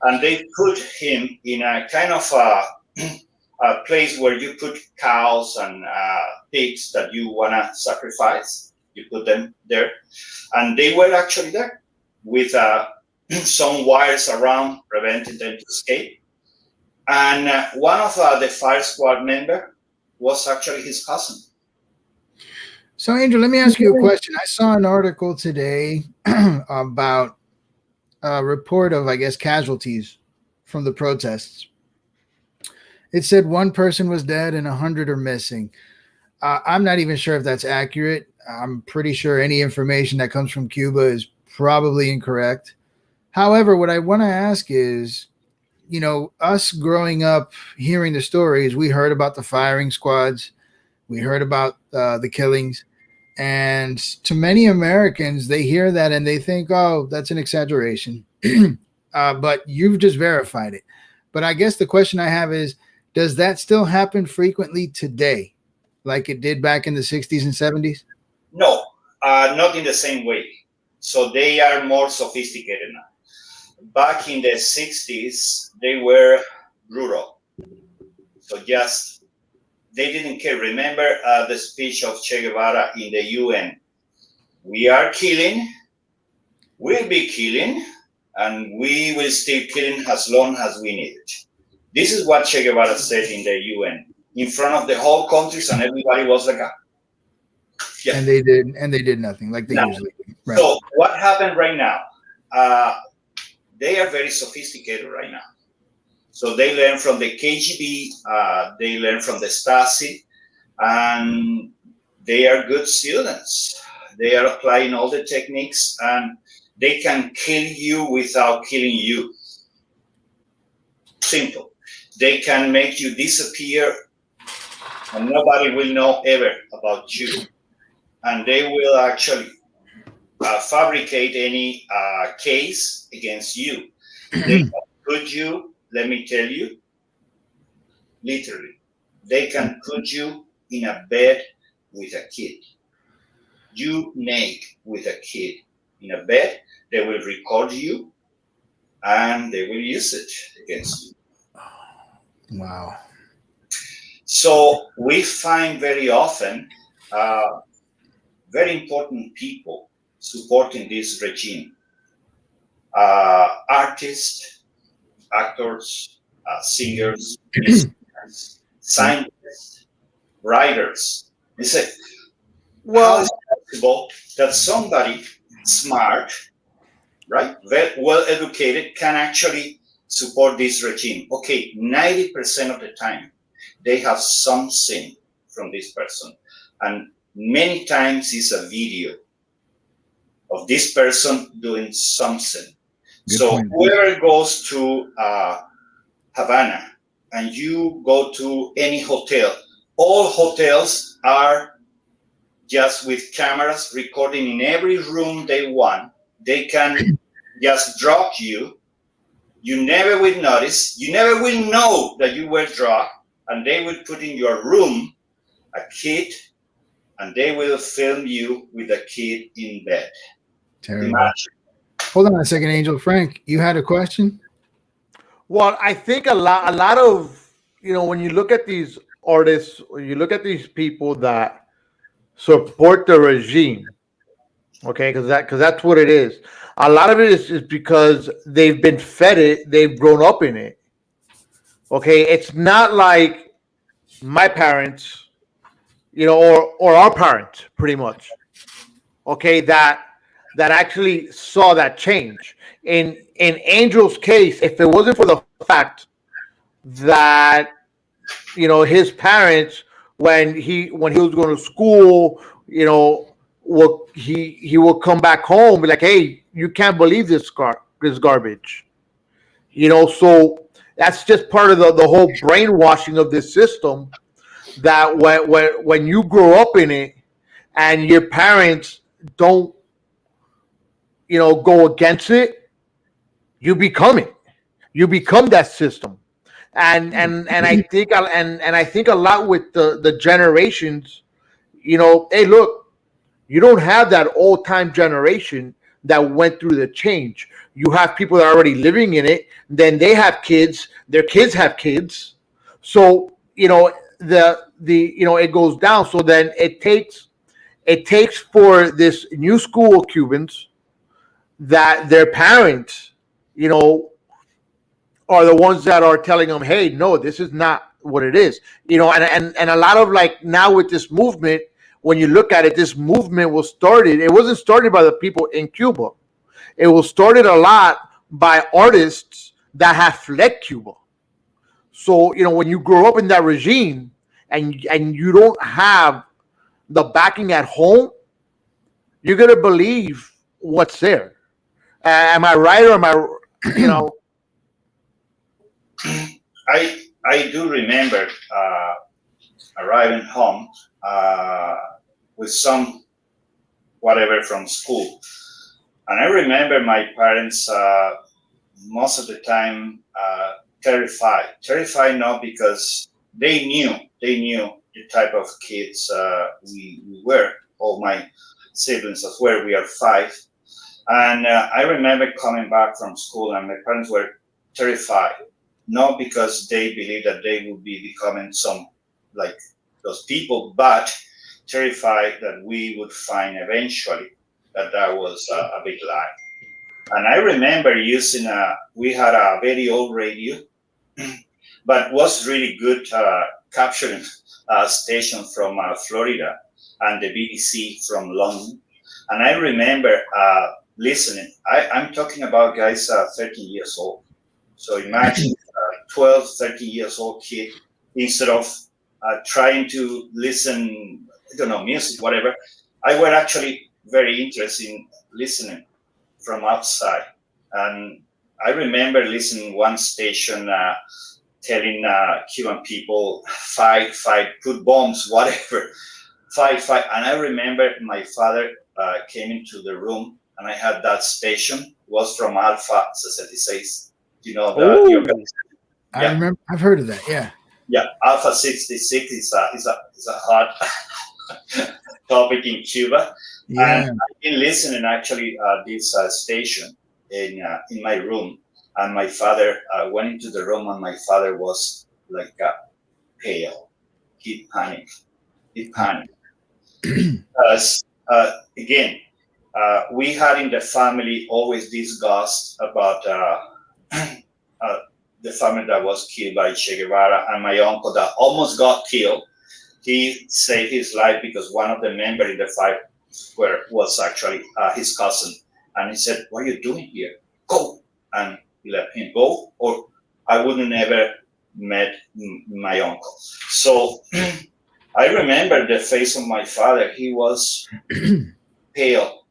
And they put him in a kind of a place where you put cows and pigs that you want to sacrifice. You put them there. And they were actually there with some wires around preventing them to escape. And one of the fire squad member was actually his cousin. So, Angel, let me ask you a question. I saw an article today about a report of, I guess, casualties from the protests. It said one person was dead and 100 are missing. I'm not even sure if that's accurate. I'm pretty sure any information that comes from Cuba is probably incorrect. However, what I want to ask is, you know, us growing up hearing the stories, we heard about the firing squads, we heard about the killings, and to many Americans, they hear that and they think, oh, that's an exaggeration. But you've just verified it. But I guess the question I have is, does that still happen frequently today, like it did back in the 60s and 70s? No, not in the same way. So they are more sophisticated now. Back in the 60s, they were brutal. So just, they didn't care. Remember the speech of Che Guevara in the UN. We are killing, we'll be killing, and we will still killing as long as we need it. This is what Che Guevara said in the UN, in front of the whole countries, and everybody was like, yeah. And they did nothing like they usually do. Right. So what happened right now? They are very sophisticated right now. So they learn from the KGB, they learn from the Stasi, and they are good students. They are applying all the techniques, and they can kill you without killing you. Simple. They can make you disappear and nobody will know ever about you. And they will actually fabricate any case against you. They can put you, let me tell you, literally, they can put you in a bed with a kid. You naked with a kid in a bed, they will record you and they will use it against you. Wow. So we find very often very important people supporting this regime. Artists, actors, singers, musicians, scientists, writers. They say, how is it possible that somebody smart, right, well educated, can actually support this regime? Okay, 90% of the time, they have something from this person. And many times it's a video of this person doing something. Good so point. Whoever goes to Havana and you go to any hotel, all hotels are just with cameras recording in every room they want. They can just drug you. You never will notice. You never will know that you were drugged. And they will put in your room a kid, and they will film you with a kid in bed. Terrible. Imagine. Hold on a second, Angel. Frank, you had a question? Well, I think a lot of, when you look at these artists, or you look at these people that support the regime, okay, because that's what it is. A lot of it is because they've been fed it, they've grown up in it. Okay, it's not like my parents, or our parents, pretty much. Okay, that actually saw that change. In Angel's case, if it wasn't for the fact that his parents, when he was going to school, he will come back home and be like, hey, you can't believe this garbage. So that's just part of the whole brainwashing of this system, that when you grow up in it and your parents don't go against it, you become it. You become that system. And I think I think a lot with the generations, hey, look, you don't have that old time generation that went through the change. You have people that are already living in it. Then they have kids. Their kids have kids. So it goes down. So then it takes for this new school of Cubans that their parents, are the ones that are telling them, hey, no, this is not what it is. And a lot of, like, now with this movement, when you look at it, this movement it wasn't started by the people in Cuba. It was started a lot by artists that have fled Cuba. So, when you grow up in that regime and you don't have the backing at home, you're going to believe what's there. Am I right, or am I, I do remember arriving home with some whatever from school, and I remember my parents most of the time terrified, not because they knew the type of kids we were. All my siblings as well. We are 5, and I remember coming back from school, and my parents were terrified. Not because they believed that they would be becoming some like those people, but terrified that we would find eventually that was a big lie. And I remember we had a very old radio, but was really good capturing station from Florida and the BBC from London. And I remember listening. I'm talking about guys 13 years old. So imagine 12, 13 years old kid, instead of trying to listen, I don't know, music, whatever, I were actually very interested in listening from outside. And I remember listening one station telling Cuban people, fight, put bombs, whatever, fight. And I remember my father came into the room, and I had that station. It was from Alpha 66. You know, I remember. I've heard of that. Yeah. Yeah, Alpha 66 is a hot topic in Cuba. Yeah. And I've been listening actually this station in my room, and my father went into the room, and my father was like pale. He panicked. Because again, we had in the family always this ghost about the family that was killed by Che Guevara, and my uncle that almost got killed. He saved his life because one of the members in the fight was actually his cousin. And he said, "What are you doing here? Go!" And he let him go, or I would have never met my uncle. So I remember the face of my father. He was pale,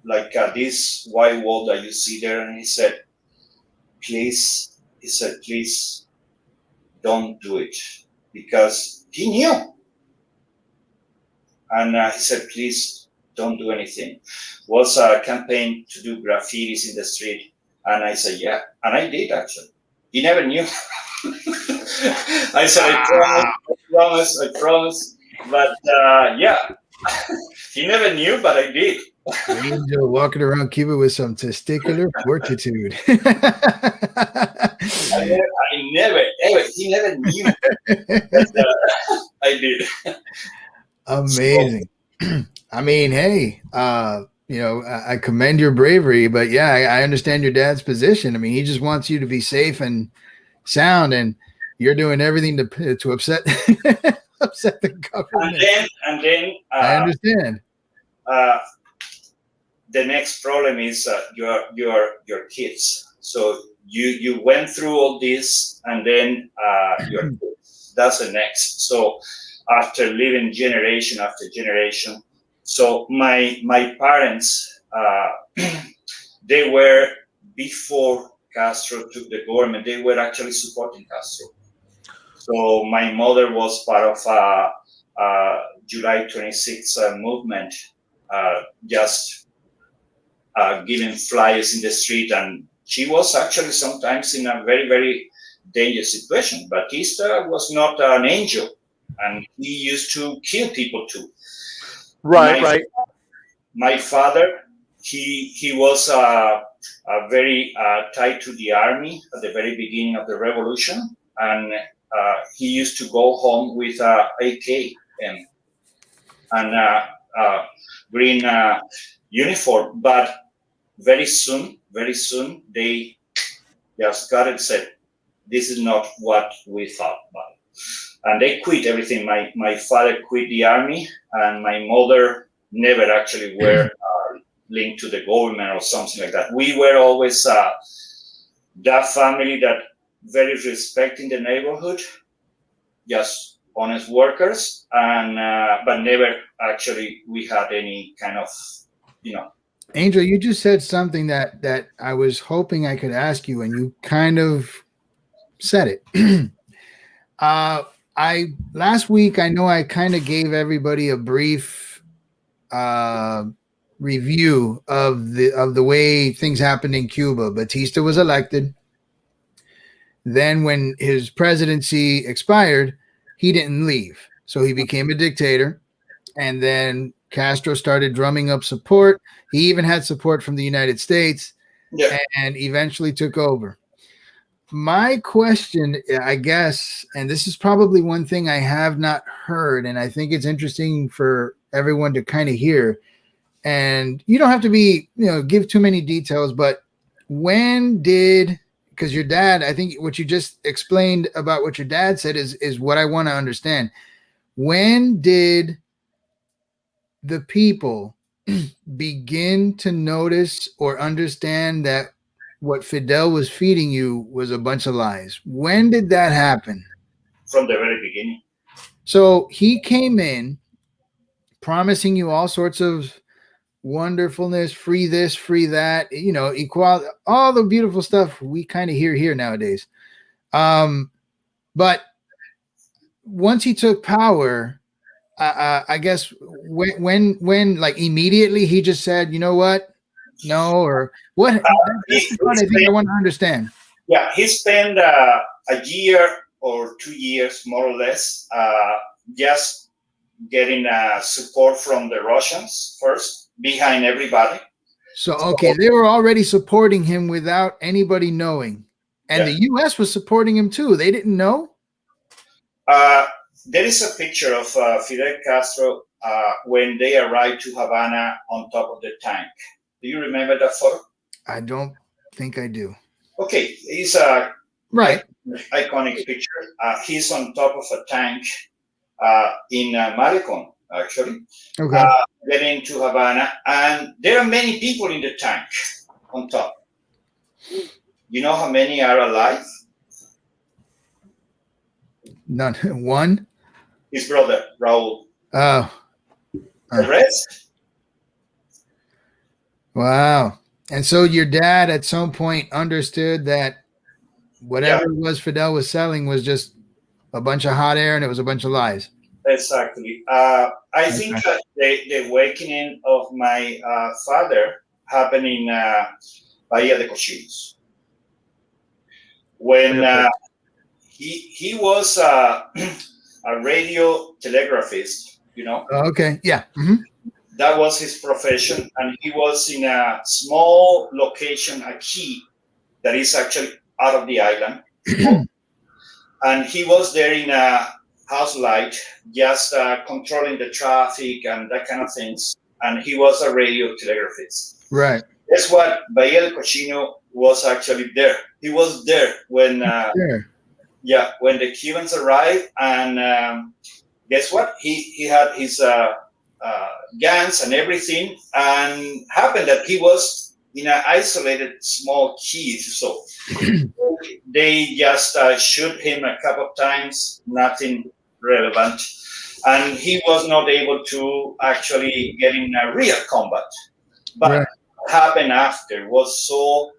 like this white wall that you see there. And he said, please, don't do it, because he knew. And he said, please don't do anything. Was a campaign to do graffitis in the street. And I said, yeah. And I did, actually. He never knew. I said, I promise. But yeah, he never knew, but I did. Angel walking around Cuba with some testicular fortitude. He never knew. But, I did. Amazing. So, I mean, hey, I commend your bravery, but yeah, I understand your dad's position. I mean, he just wants you to be safe and sound, and you're doing everything to upset upset the government. And then I understand. The next problem is your kids. So you went through all this, and then your kids. That's the next. So after living generation after generation, so my parents they were, before Castro took the government, they were actually supporting Castro. So my mother was part of July 26th movement, just giving flyers in the street, and she was actually sometimes in a very, very dangerous situation. Batista was not an angel, and he used to kill people too. Right. My father, he was very tied to the army at the very beginning of the revolution, and he used to go home with AK and green uniform. But very soon, they just got it and said, this is not what we thought about. And they quit everything. My father quit the army, and my mother never actually were linked to the government or something like that. We were always that family that very respecting the neighborhood, just honest workers, and but never actually we had any kind of, Angel, you just said something that I was hoping I could ask you, and you kind of said it. Last week, I know I kind of gave everybody a brief review of the way things happened in Cuba. Batista was elected. Then when his presidency expired, he didn't leave. So he became a dictator. And then Castro started drumming up support. He even had support from the United States, and eventually took over. My question, I guess, and this is probably one thing I have not heard, and I think it's interesting for everyone to kind of hear. And you don't have to give too many details, but when did, because your dad, I think what you just explained about what your dad said is what I want to understand. When did the people begin to notice or understand that what Fidel was feeding you was a bunch of lies? When did that happen? From the very beginning. So he came in promising you all sorts of wonderfulness, free this, free that, equality, all the beautiful stuff we kind of hear here nowadays. But once he took power, I guess when like immediately he just said, you know what, no, or what? That's the part I think I want to understand. Yeah, he spent a year or 2 years, more or less, just getting support from the Russians first, behind everybody. So, okay, they were already supporting him without anybody knowing. And the U.S. was supporting him too. They didn't know? There is a picture of Fidel Castro when they arrived to Havana on top of the tank. Do you remember that photo? I don't think I do. Okay, it's a right iconic picture. He's on top of a tank in Maricon, actually. Okay. Getting to Havana, and there are many people in the tank on top. You know how many are alive? None. One? His brother, Raul. Oh. The rest? Wow. And so your dad at some point understood that whatever it was Fidel was selling was just a bunch of hot air and it was a bunch of lies. Exactly. I think that the awakening of my father happened in Bahia de Cochinos. When he was a radio telegraphist, you know. Okay. Yeah. Mm-hmm. That was his profession, and he was in a small location, a key that is actually out of the island. And he was there in a house light, just controlling the traffic and that kind of things. And he was a radio telegraphist. Right. That's what Bahia de Cochino was actually there. He was there when, when the Cubans arrived. And guess what? He had his guns and everything, and happened that he was in an isolated small key. So they just shoot him a couple of times, nothing relevant, and he was not able to actually get in a real combat. But what happened after was so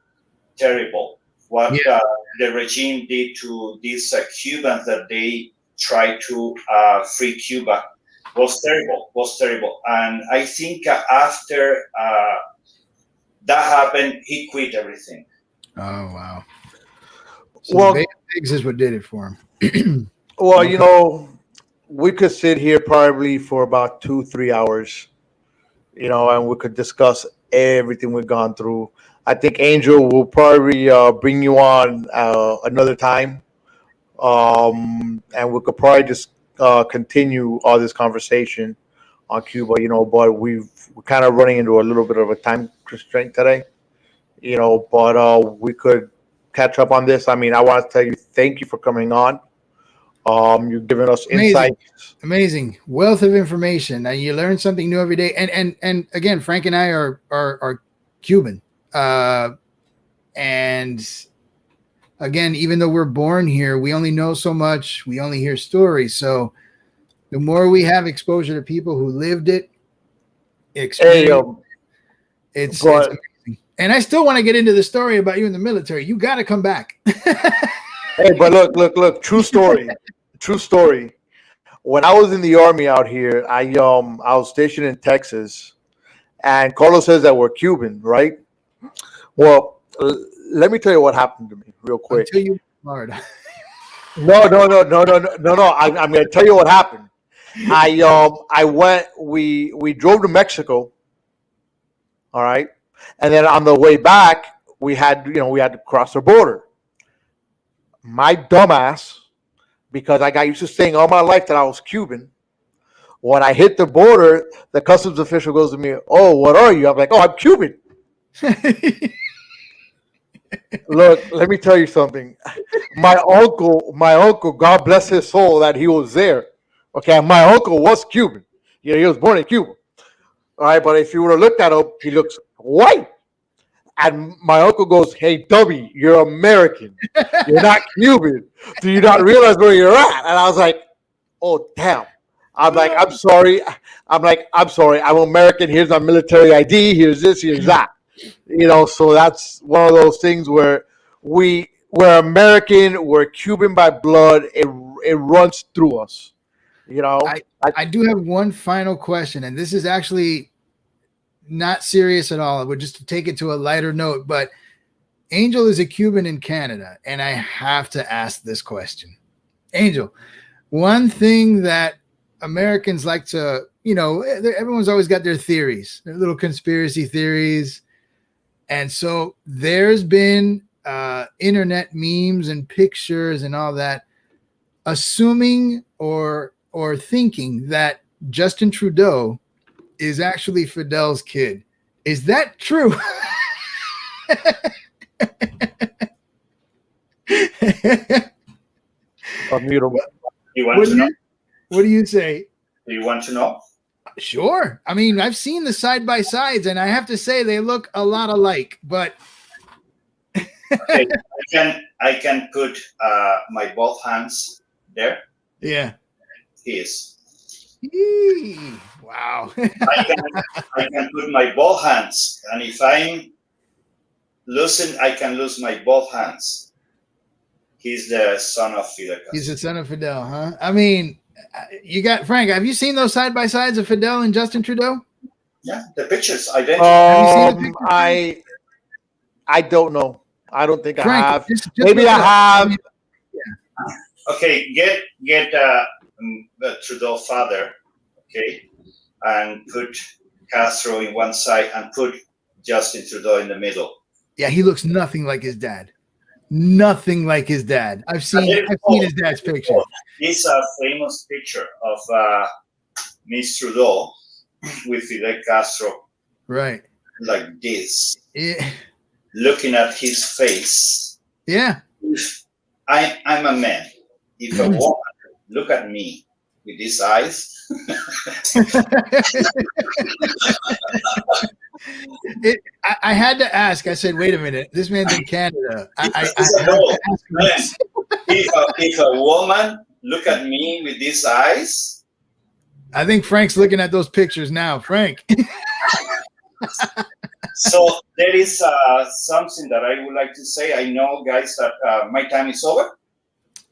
terrible. What the regime did to these Cubans that they tried to free Cuba was terrible. And I think after that happened, he quit everything. Oh, wow. So pigs is what did it for him. Well, you know, we could sit here probably for about 2-3 hours, you know, and we could discuss everything we've gone through. I think Angel will probably bring you on another time, and we could probably just continue all this conversation on Cuba, you know, but we're kind of running into a little bit of a time constraint today, you know, but we could catch up on this. I mean, I want to tell you, thank you for coming on. You've given us insights. Amazing wealth of information. And you learn something new every day. And again, Frank and I are Cuban. And again, even though we're born here, we only know so much. We only hear stories. So the more we have exposure to people who lived it, it's amazing. And I still want to get into the story about you in the military. You got to come back. Hey, but look, true story. When I was in the Army out here, I was stationed in Texas, and Carlos says that we're Cuban, right? Well, let me tell you what happened to me real quick. Until you Florida. No. I'm going to tell you what happened. I went. We drove to Mexico. All right, and then on the way back, we had to cross the border. My dumbass, because I got used to saying all my life that I was Cuban. When I hit the border, the customs official goes to me, "Oh, what are you?" I'm like, "Oh, I'm Cuban." Look, let me tell you something. My uncle, God bless his soul, that he was there. Okay, my uncle was Cuban. You know, he was born in Cuba. All right, but if you would have looked at him, he looks white. And my uncle goes, "Hey, dummy, you're American. You're not Cuban. Do you not realize where you're at?" And I was like, "Oh, damn." I'm like, I'm sorry. I'm American. Here's my military ID. Here's this, here's that. You know, so that's one of those things where we we're American, we're Cuban by blood. It runs through us. You know, I do have one final question, and this is actually not serious at all. We're just to take it to a lighter note, but Angel is a Cuban in Canada, and I have to ask this question. Angel, one thing that Americans like to, everyone's always got their theories, their little conspiracy theories. And so there's been internet memes and pictures and all that, assuming or thinking that Justin Trudeau is actually Fidel's kid. Is that true? What do you say? Do you want to know? Sure. I mean, I've seen the side by sides, and I have to say they look a lot alike. But okay, I can put my both hands there. Yeah. Yes. Wow. I can put my both hands, and if I'm losing, I can lose my both hands. He's the son of Fidel Castro. He's the son of Fidel, huh? I mean, you got Frank. Have you seen those side by sides of Fidel and Justin Trudeau? Yeah, the pictures. Identical. Have you seen the pictures? I don't know. I don't think Frank, I have. just Maybe I have. Okay, get the Trudeau father, okay, and put Castro in one side and put Justin Trudeau in the middle. Yeah, he looks nothing like his dad. Nothing like his dad. I've seen his dad's picture. It's a famous picture of Miss Trudeau with Fidel Castro, right, like this, looking at his face. Yeah, I'm a man. If a woman look at me with these eyes, I had to ask. I said, "Wait a minute, this man's in Canada." If a woman look at me with these eyes, I think Frank's looking at those pictures now. Frank. So there is something that I would like to say. I know, guys, that my time is over.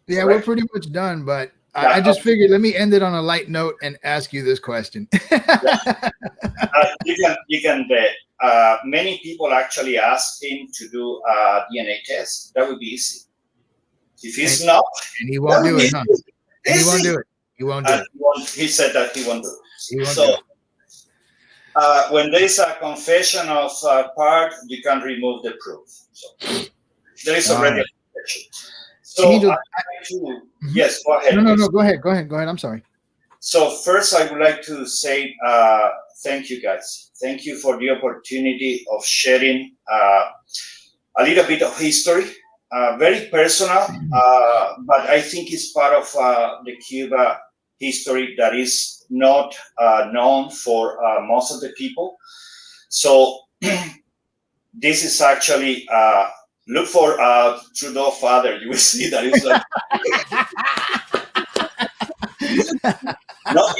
Yeah, correct? We're pretty much done, but I just figured let me end it on a light note and ask you this question. You can bet. Many people actually ask him to do a DNA test. That would be easy. If he's not, and he won't do it. Huh? He won't do it. He won't do it. He said that he won't do it. When there is a confession of part, you can remove the proof. So there is already a confession. So Angel, yes, go ahead. No, go ahead. I'm sorry. So first, I would like to say thank you, guys. Thank you for the opportunity of sharing a little bit of history, very personal, but I think it's part of the Cuba history that is not known for most of the people. So this is actually look for Trudeau father. You will see that it's like not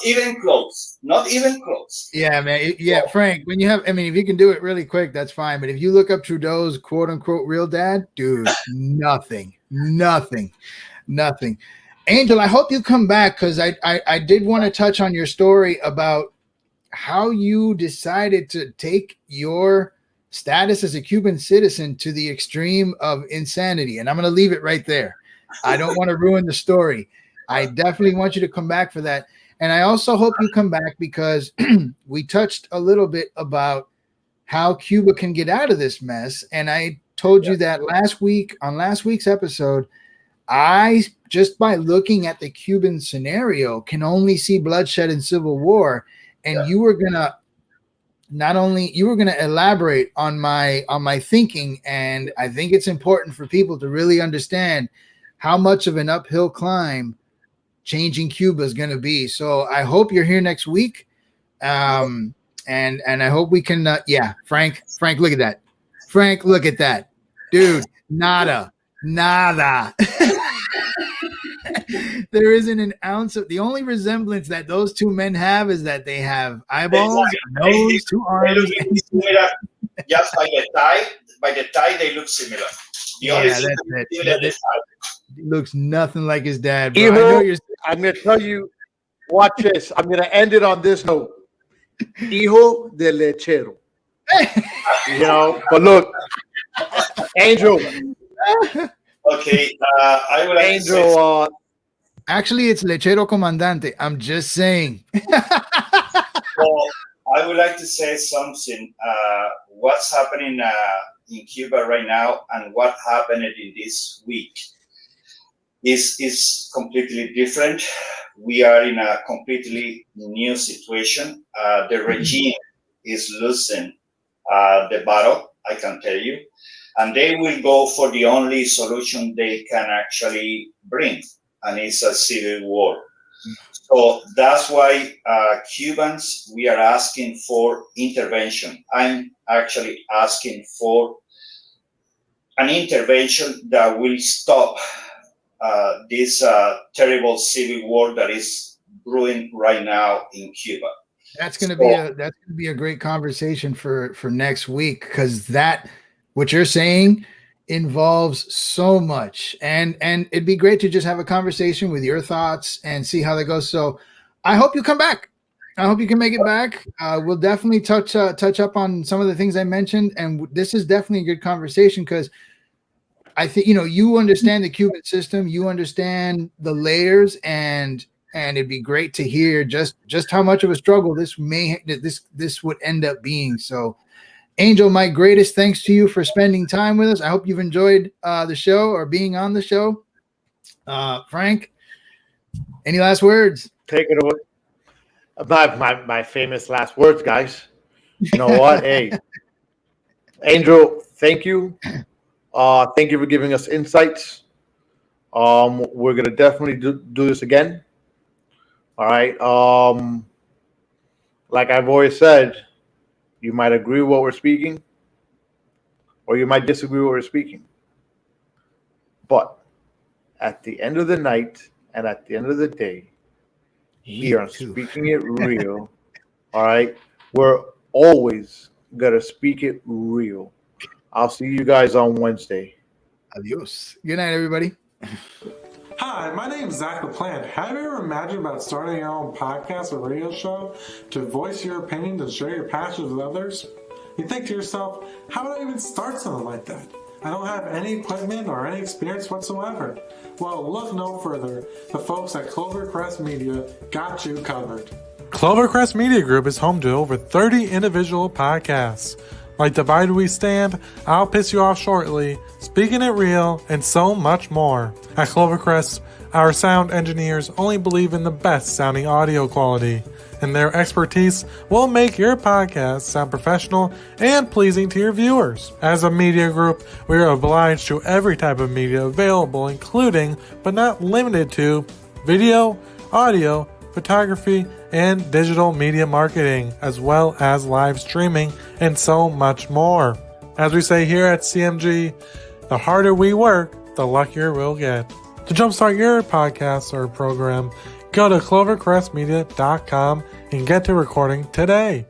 even close. Not even close. Yeah, man. Yeah, Frank. When you have, I mean, if you can do it really quick, that's fine. But if you look up Trudeau's quote unquote real dad, dude, nothing. Angel, I hope you come back because I did want to touch on your story about how you decided to take your status as a Cuban citizen to the extreme of insanity. And I'm going to leave it right there. I don't want to ruin the story. I definitely want you to come back for that. And I also hope you come back because we touched a little bit about how Cuba can get out of this mess. And I told you that last week on last week's episode, I just by looking at the Cuban scenario can only see bloodshed and civil war. And you were gonna elaborate on my thinking. And I think it's important for people to really understand how much of an uphill climb changing Cuba is going to be. So I hope you're here next week. And I hope we can, Frank, look at that. Frank, look at that. Dude, nada. There isn't an ounce of, the only resemblance that those two men have is that they have eyeballs, nose, two arms. Just by the tie, they look similar. The only Yeah, thing that's that it. is He looks nothing like his dad, bro. I Evil, know you're. I'm going to tell you, watch this. I'm going to end it on this note. Hijo de lechero. You know, but look, Angel, okay. I would like to say Angel, Actually, it's Lechero Comandante. I'm just saying. well, I would like to say something. What's happening in Cuba right now and what happened in this week is completely different. We are in a completely new situation. The regime is losing the battle, I can tell you, and they will go for the only solution they can actually bring, and it's a civil war. So that's why Cubans, we are asking for intervention. I'm actually asking for an intervention that will stop this terrible civil war that is brewing right now in Cuba. That's gonna be a great conversation for next week, because that what you're saying involves so much, and it'd be great to just have a conversation with your thoughts and see how that goes. So I hope you come back. I hope you can make it back. We'll definitely touch up on some of the things I mentioned, and this is definitely a good conversation because I think you understand the Cuban system, you understand the layers, and it'd be great to hear just how much of a struggle this would end up being. So, Angel, my greatest thanks to you for spending time with us. I hope you've enjoyed the show or being on the show. Frank, any last words? take it away. My famous last words, guys. You know what? Hey, Angel, thank you. Thank you for giving us insights. We're gonna definitely do this again. All right. Like I've always said, you might agree with what we're speaking, or you might disagree with what we're speaking. But at the end of the night and at the end of the day, here on Speaking It Real, all right, we're always gonna speak it real. I'll see you guys on Wednesday. Adios. Good night, everybody. Hi, my name is Zach LaPlante. Have you ever imagined about starting your own podcast or radio show to voice your opinions and share your passions with others? You think to yourself, how would I even start something like that? I don't have any equipment or any experience whatsoever. Well, look no further. The folks at Clovercrest Media got you covered. Clovercrest Media Group is home to over 30 individual podcasts, like Divide We Stand, I'll Piss You Off Shortly, Speaking It Real, and so much more. At Clovercrest, our sound engineers only believe in the best sounding audio quality, and their expertise will make your podcast sound professional and pleasing to your viewers. As a media group, we are obliged to every type of media available, including, but not limited to, video, audio, photography, and digital media marketing, as well as live streaming, and so much more. As we say here at CMG, the harder we work, the luckier we'll get. To jumpstart your podcast or program, go to clovercrestmedia.com and get to recording today.